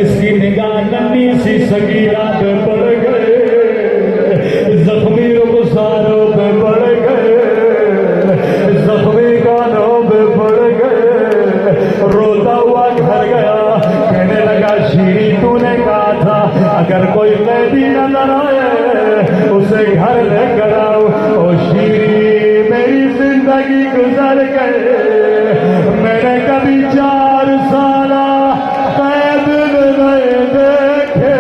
اس کی نگاہ ننھی سی سکینہ پہ پڑ گئے، زخمی رخساروں پہ پڑ گئے، زخمی کانوں پہ پڑ گئے، روتا ہوا گھر گیا، کہنے لگا شیری تو نے کہا تھا اگر کوئی قیدی نظر آئے اسے گھر لے کر آؤ، او شیری میری زندگی گزر گئے، میں نے کبھی 4 سال قید نہیں دیکھے،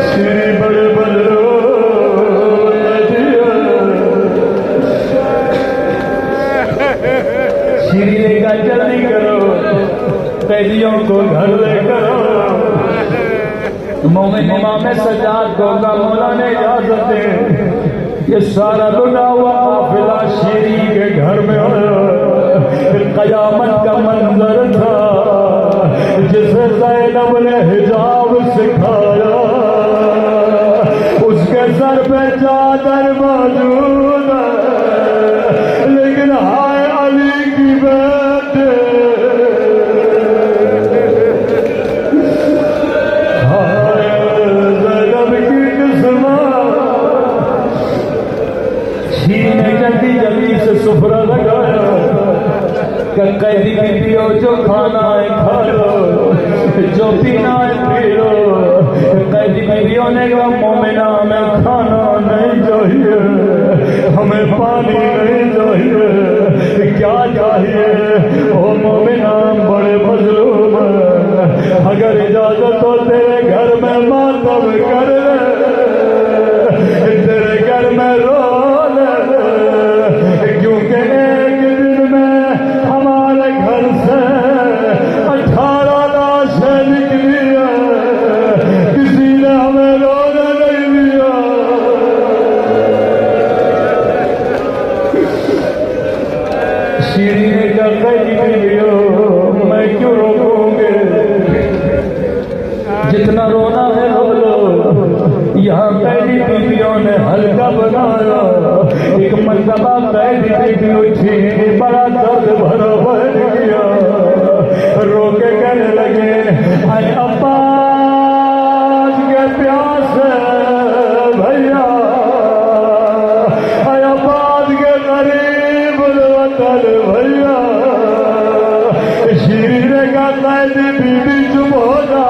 شیری بڑے بلو شیری نے کہا جلدی کرو قیدیوں کو گھر لے کرو۔ مومن امام سجاد کو کہا مولا نے اجازت دے، یہ سارا لٹا ہوا قافلہ شیری کے گھر میں قیامت کا منظر تھا جسے زینب نے حجاب سکھایا، اس کے سر پہ چادر موجود ہے، لیکن ہائے علی کی بیٹے، ہائے زینب کی قسمت۔ شیری نے جلدی جلدی سے سفرہ لگایا کہ قیدی بیویوں جو کھانا ہے کھا لو، جو پینا ہے پی لو۔ قیدی بیویوں نے کہا مومنہ ہمیں کھانا نہیں چاہیے، ہمیں پانی نہیں چاہیے، کیا چاہیے؟ او مومنان بڑے مظلوم، اگر اجازت ہو تیرے گھر میں ماتم کر لے، تیرے گھر میں رو لے، کیونکہ ایک دن میں ہمارے گھر سے 18 لاشیں نکلی ہیں، کسی نے ہمیں رونے نہیں دیا۔ شیریں نے کہا بیویو میں کیوں روکوں گے، جتنا رونا ہے رو لو۔ یہاں پہلی بیویوں نے ہلکا بنایا، ایک مرتبہ پہلی بیوی اٹھی، بڑا درد بھرا بن گیا، رو کے کہنے لگے اے عباس کے پیاس بھیا، اے عباس کے غریب الوطن بھیا۔ شیریں نے کہا قیدی بی بی چپ ہو جا،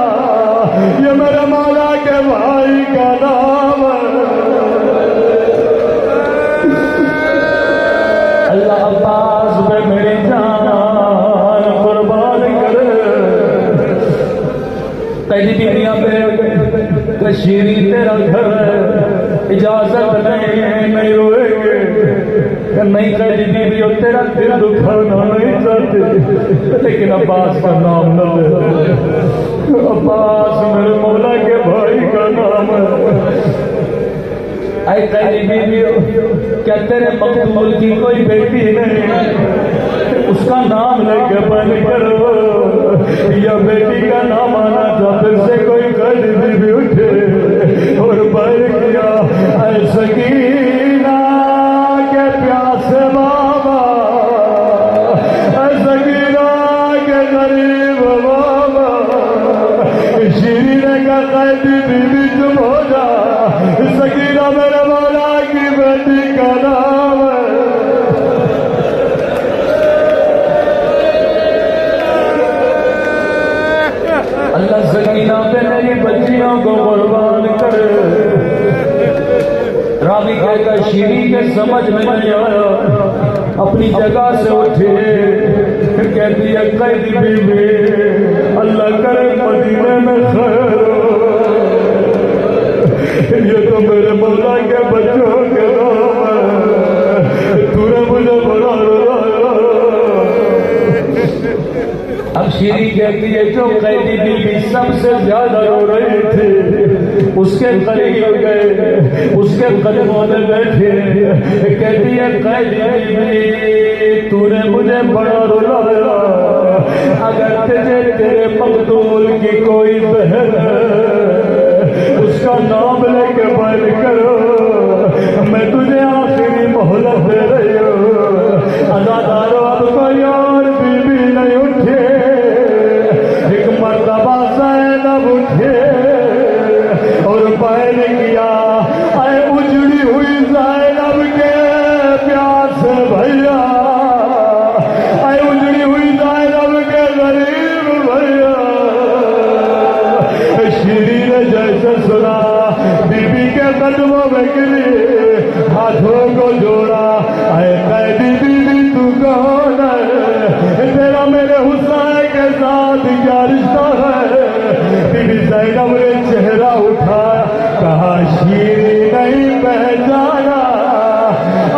یہ میرے مولا کے بھائی کا نام ہے۔ اللہ عباس پہ میری جان قربان کرے۔ قیدی بیویاں پہ کہ شیریں تیرا گھر ہے، اجازت نہیں روئے گے، نہیں قیدی بیویوں تیرا دل دکھانا نہیں چاہتے، لیکن عباس کا نام نہ لے، عباس میرے مولا کے بھائی کا نام ہے۔ اے قیدی بیویوں کیا تیرے مقتول کی کوئی بیٹی نہیں؟ اس کا نام لے کے بند کرو، یا بیٹی کا نام آنا تھا، پھر سے کوئی قیدی بیوی اٹھے اور بند کیا اے سکینہ کے پیاسے بابا، اے سکینہ کے غریب بابا۔ شیریں نے کہا قیدی بیوی تم ہو جا، سکینہ میرے مولا کی بیٹی کا نام ہے۔ اللہ سکینہ پہ میری بچیوں کو قربان کرے۔ راوی کہتا شیریں کے سمجھ میں نہیں آیا، اپنی جگہ سے اٹھے، کہتی ہے قیدی بیوی اللہ کرے مدینے میں خیر ہو، یہ تو میرے مولا کے بچوں کے نام ہے، تو نے مجھے بڑا رلایا۔ اب شیریں کہتی ہے جو قیدی بیوی سب سے زیادہ رو رہی تھی، اس کے قریب گئے، اس کے قدموں میں بیٹھے، کہتی ہے قیدی بیوی تو نے مجھے بڑا رلایا، اگر تجھے تیرے مقتول کی کوئی بہن ہے اس کا نام لے کے بیان کرو، میں تجھے آخری مہلت دے رہی ہوں۔ عزادارو اب کوئی اور بیوی نہیں اٹھے، ایک مرتبہ زینب اٹھے اور بیان کیا اے اجڑی ہوئی زینب کے پیاس بھیا، اے اجڑی ہوئی زینب کے غریب بھیا۔ شیریں نے جیسے سنا بی بی کے قدموں میں گری، ہاتھوں کو جوڑا اے قیدی بیوی تو کون ہے، تیرا میرے حسین کے ساتھ کیا رشتہ ہے؟ بی بی زینب نے چہرہ اٹھایا، کہا شیریں نہیں پہچانا،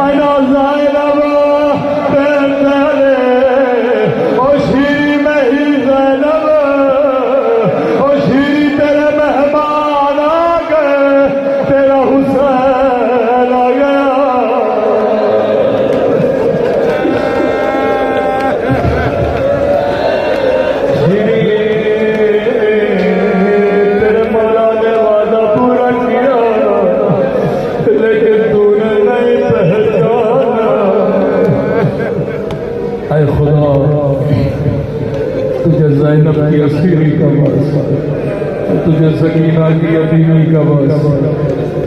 انا زینب پہچانے، او شیریں میں ہی زینب، او شیریں تیرے مہمان آ گئے، تیرا حسین آ گیا۔ اے خدا تجھے زینب کی اسیری کا واسطہ، تجھے سکینہ کی یتیمی کا واسطہ،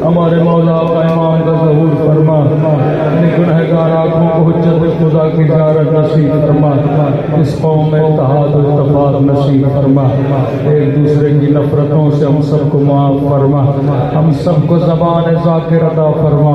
ہمارے مولا کا ایمان کا ظہور فرما، گنہگار آنکھوں کو حجت خدا کی زیارت نصیب فرما، اس قوم میں اتحاد و اتفاق نصیب فرما، ایک دوسرے کی نفرتوں سے ہم سب کو معاف فرما، ہم سب کو زبان ذاکر عطا فرما۔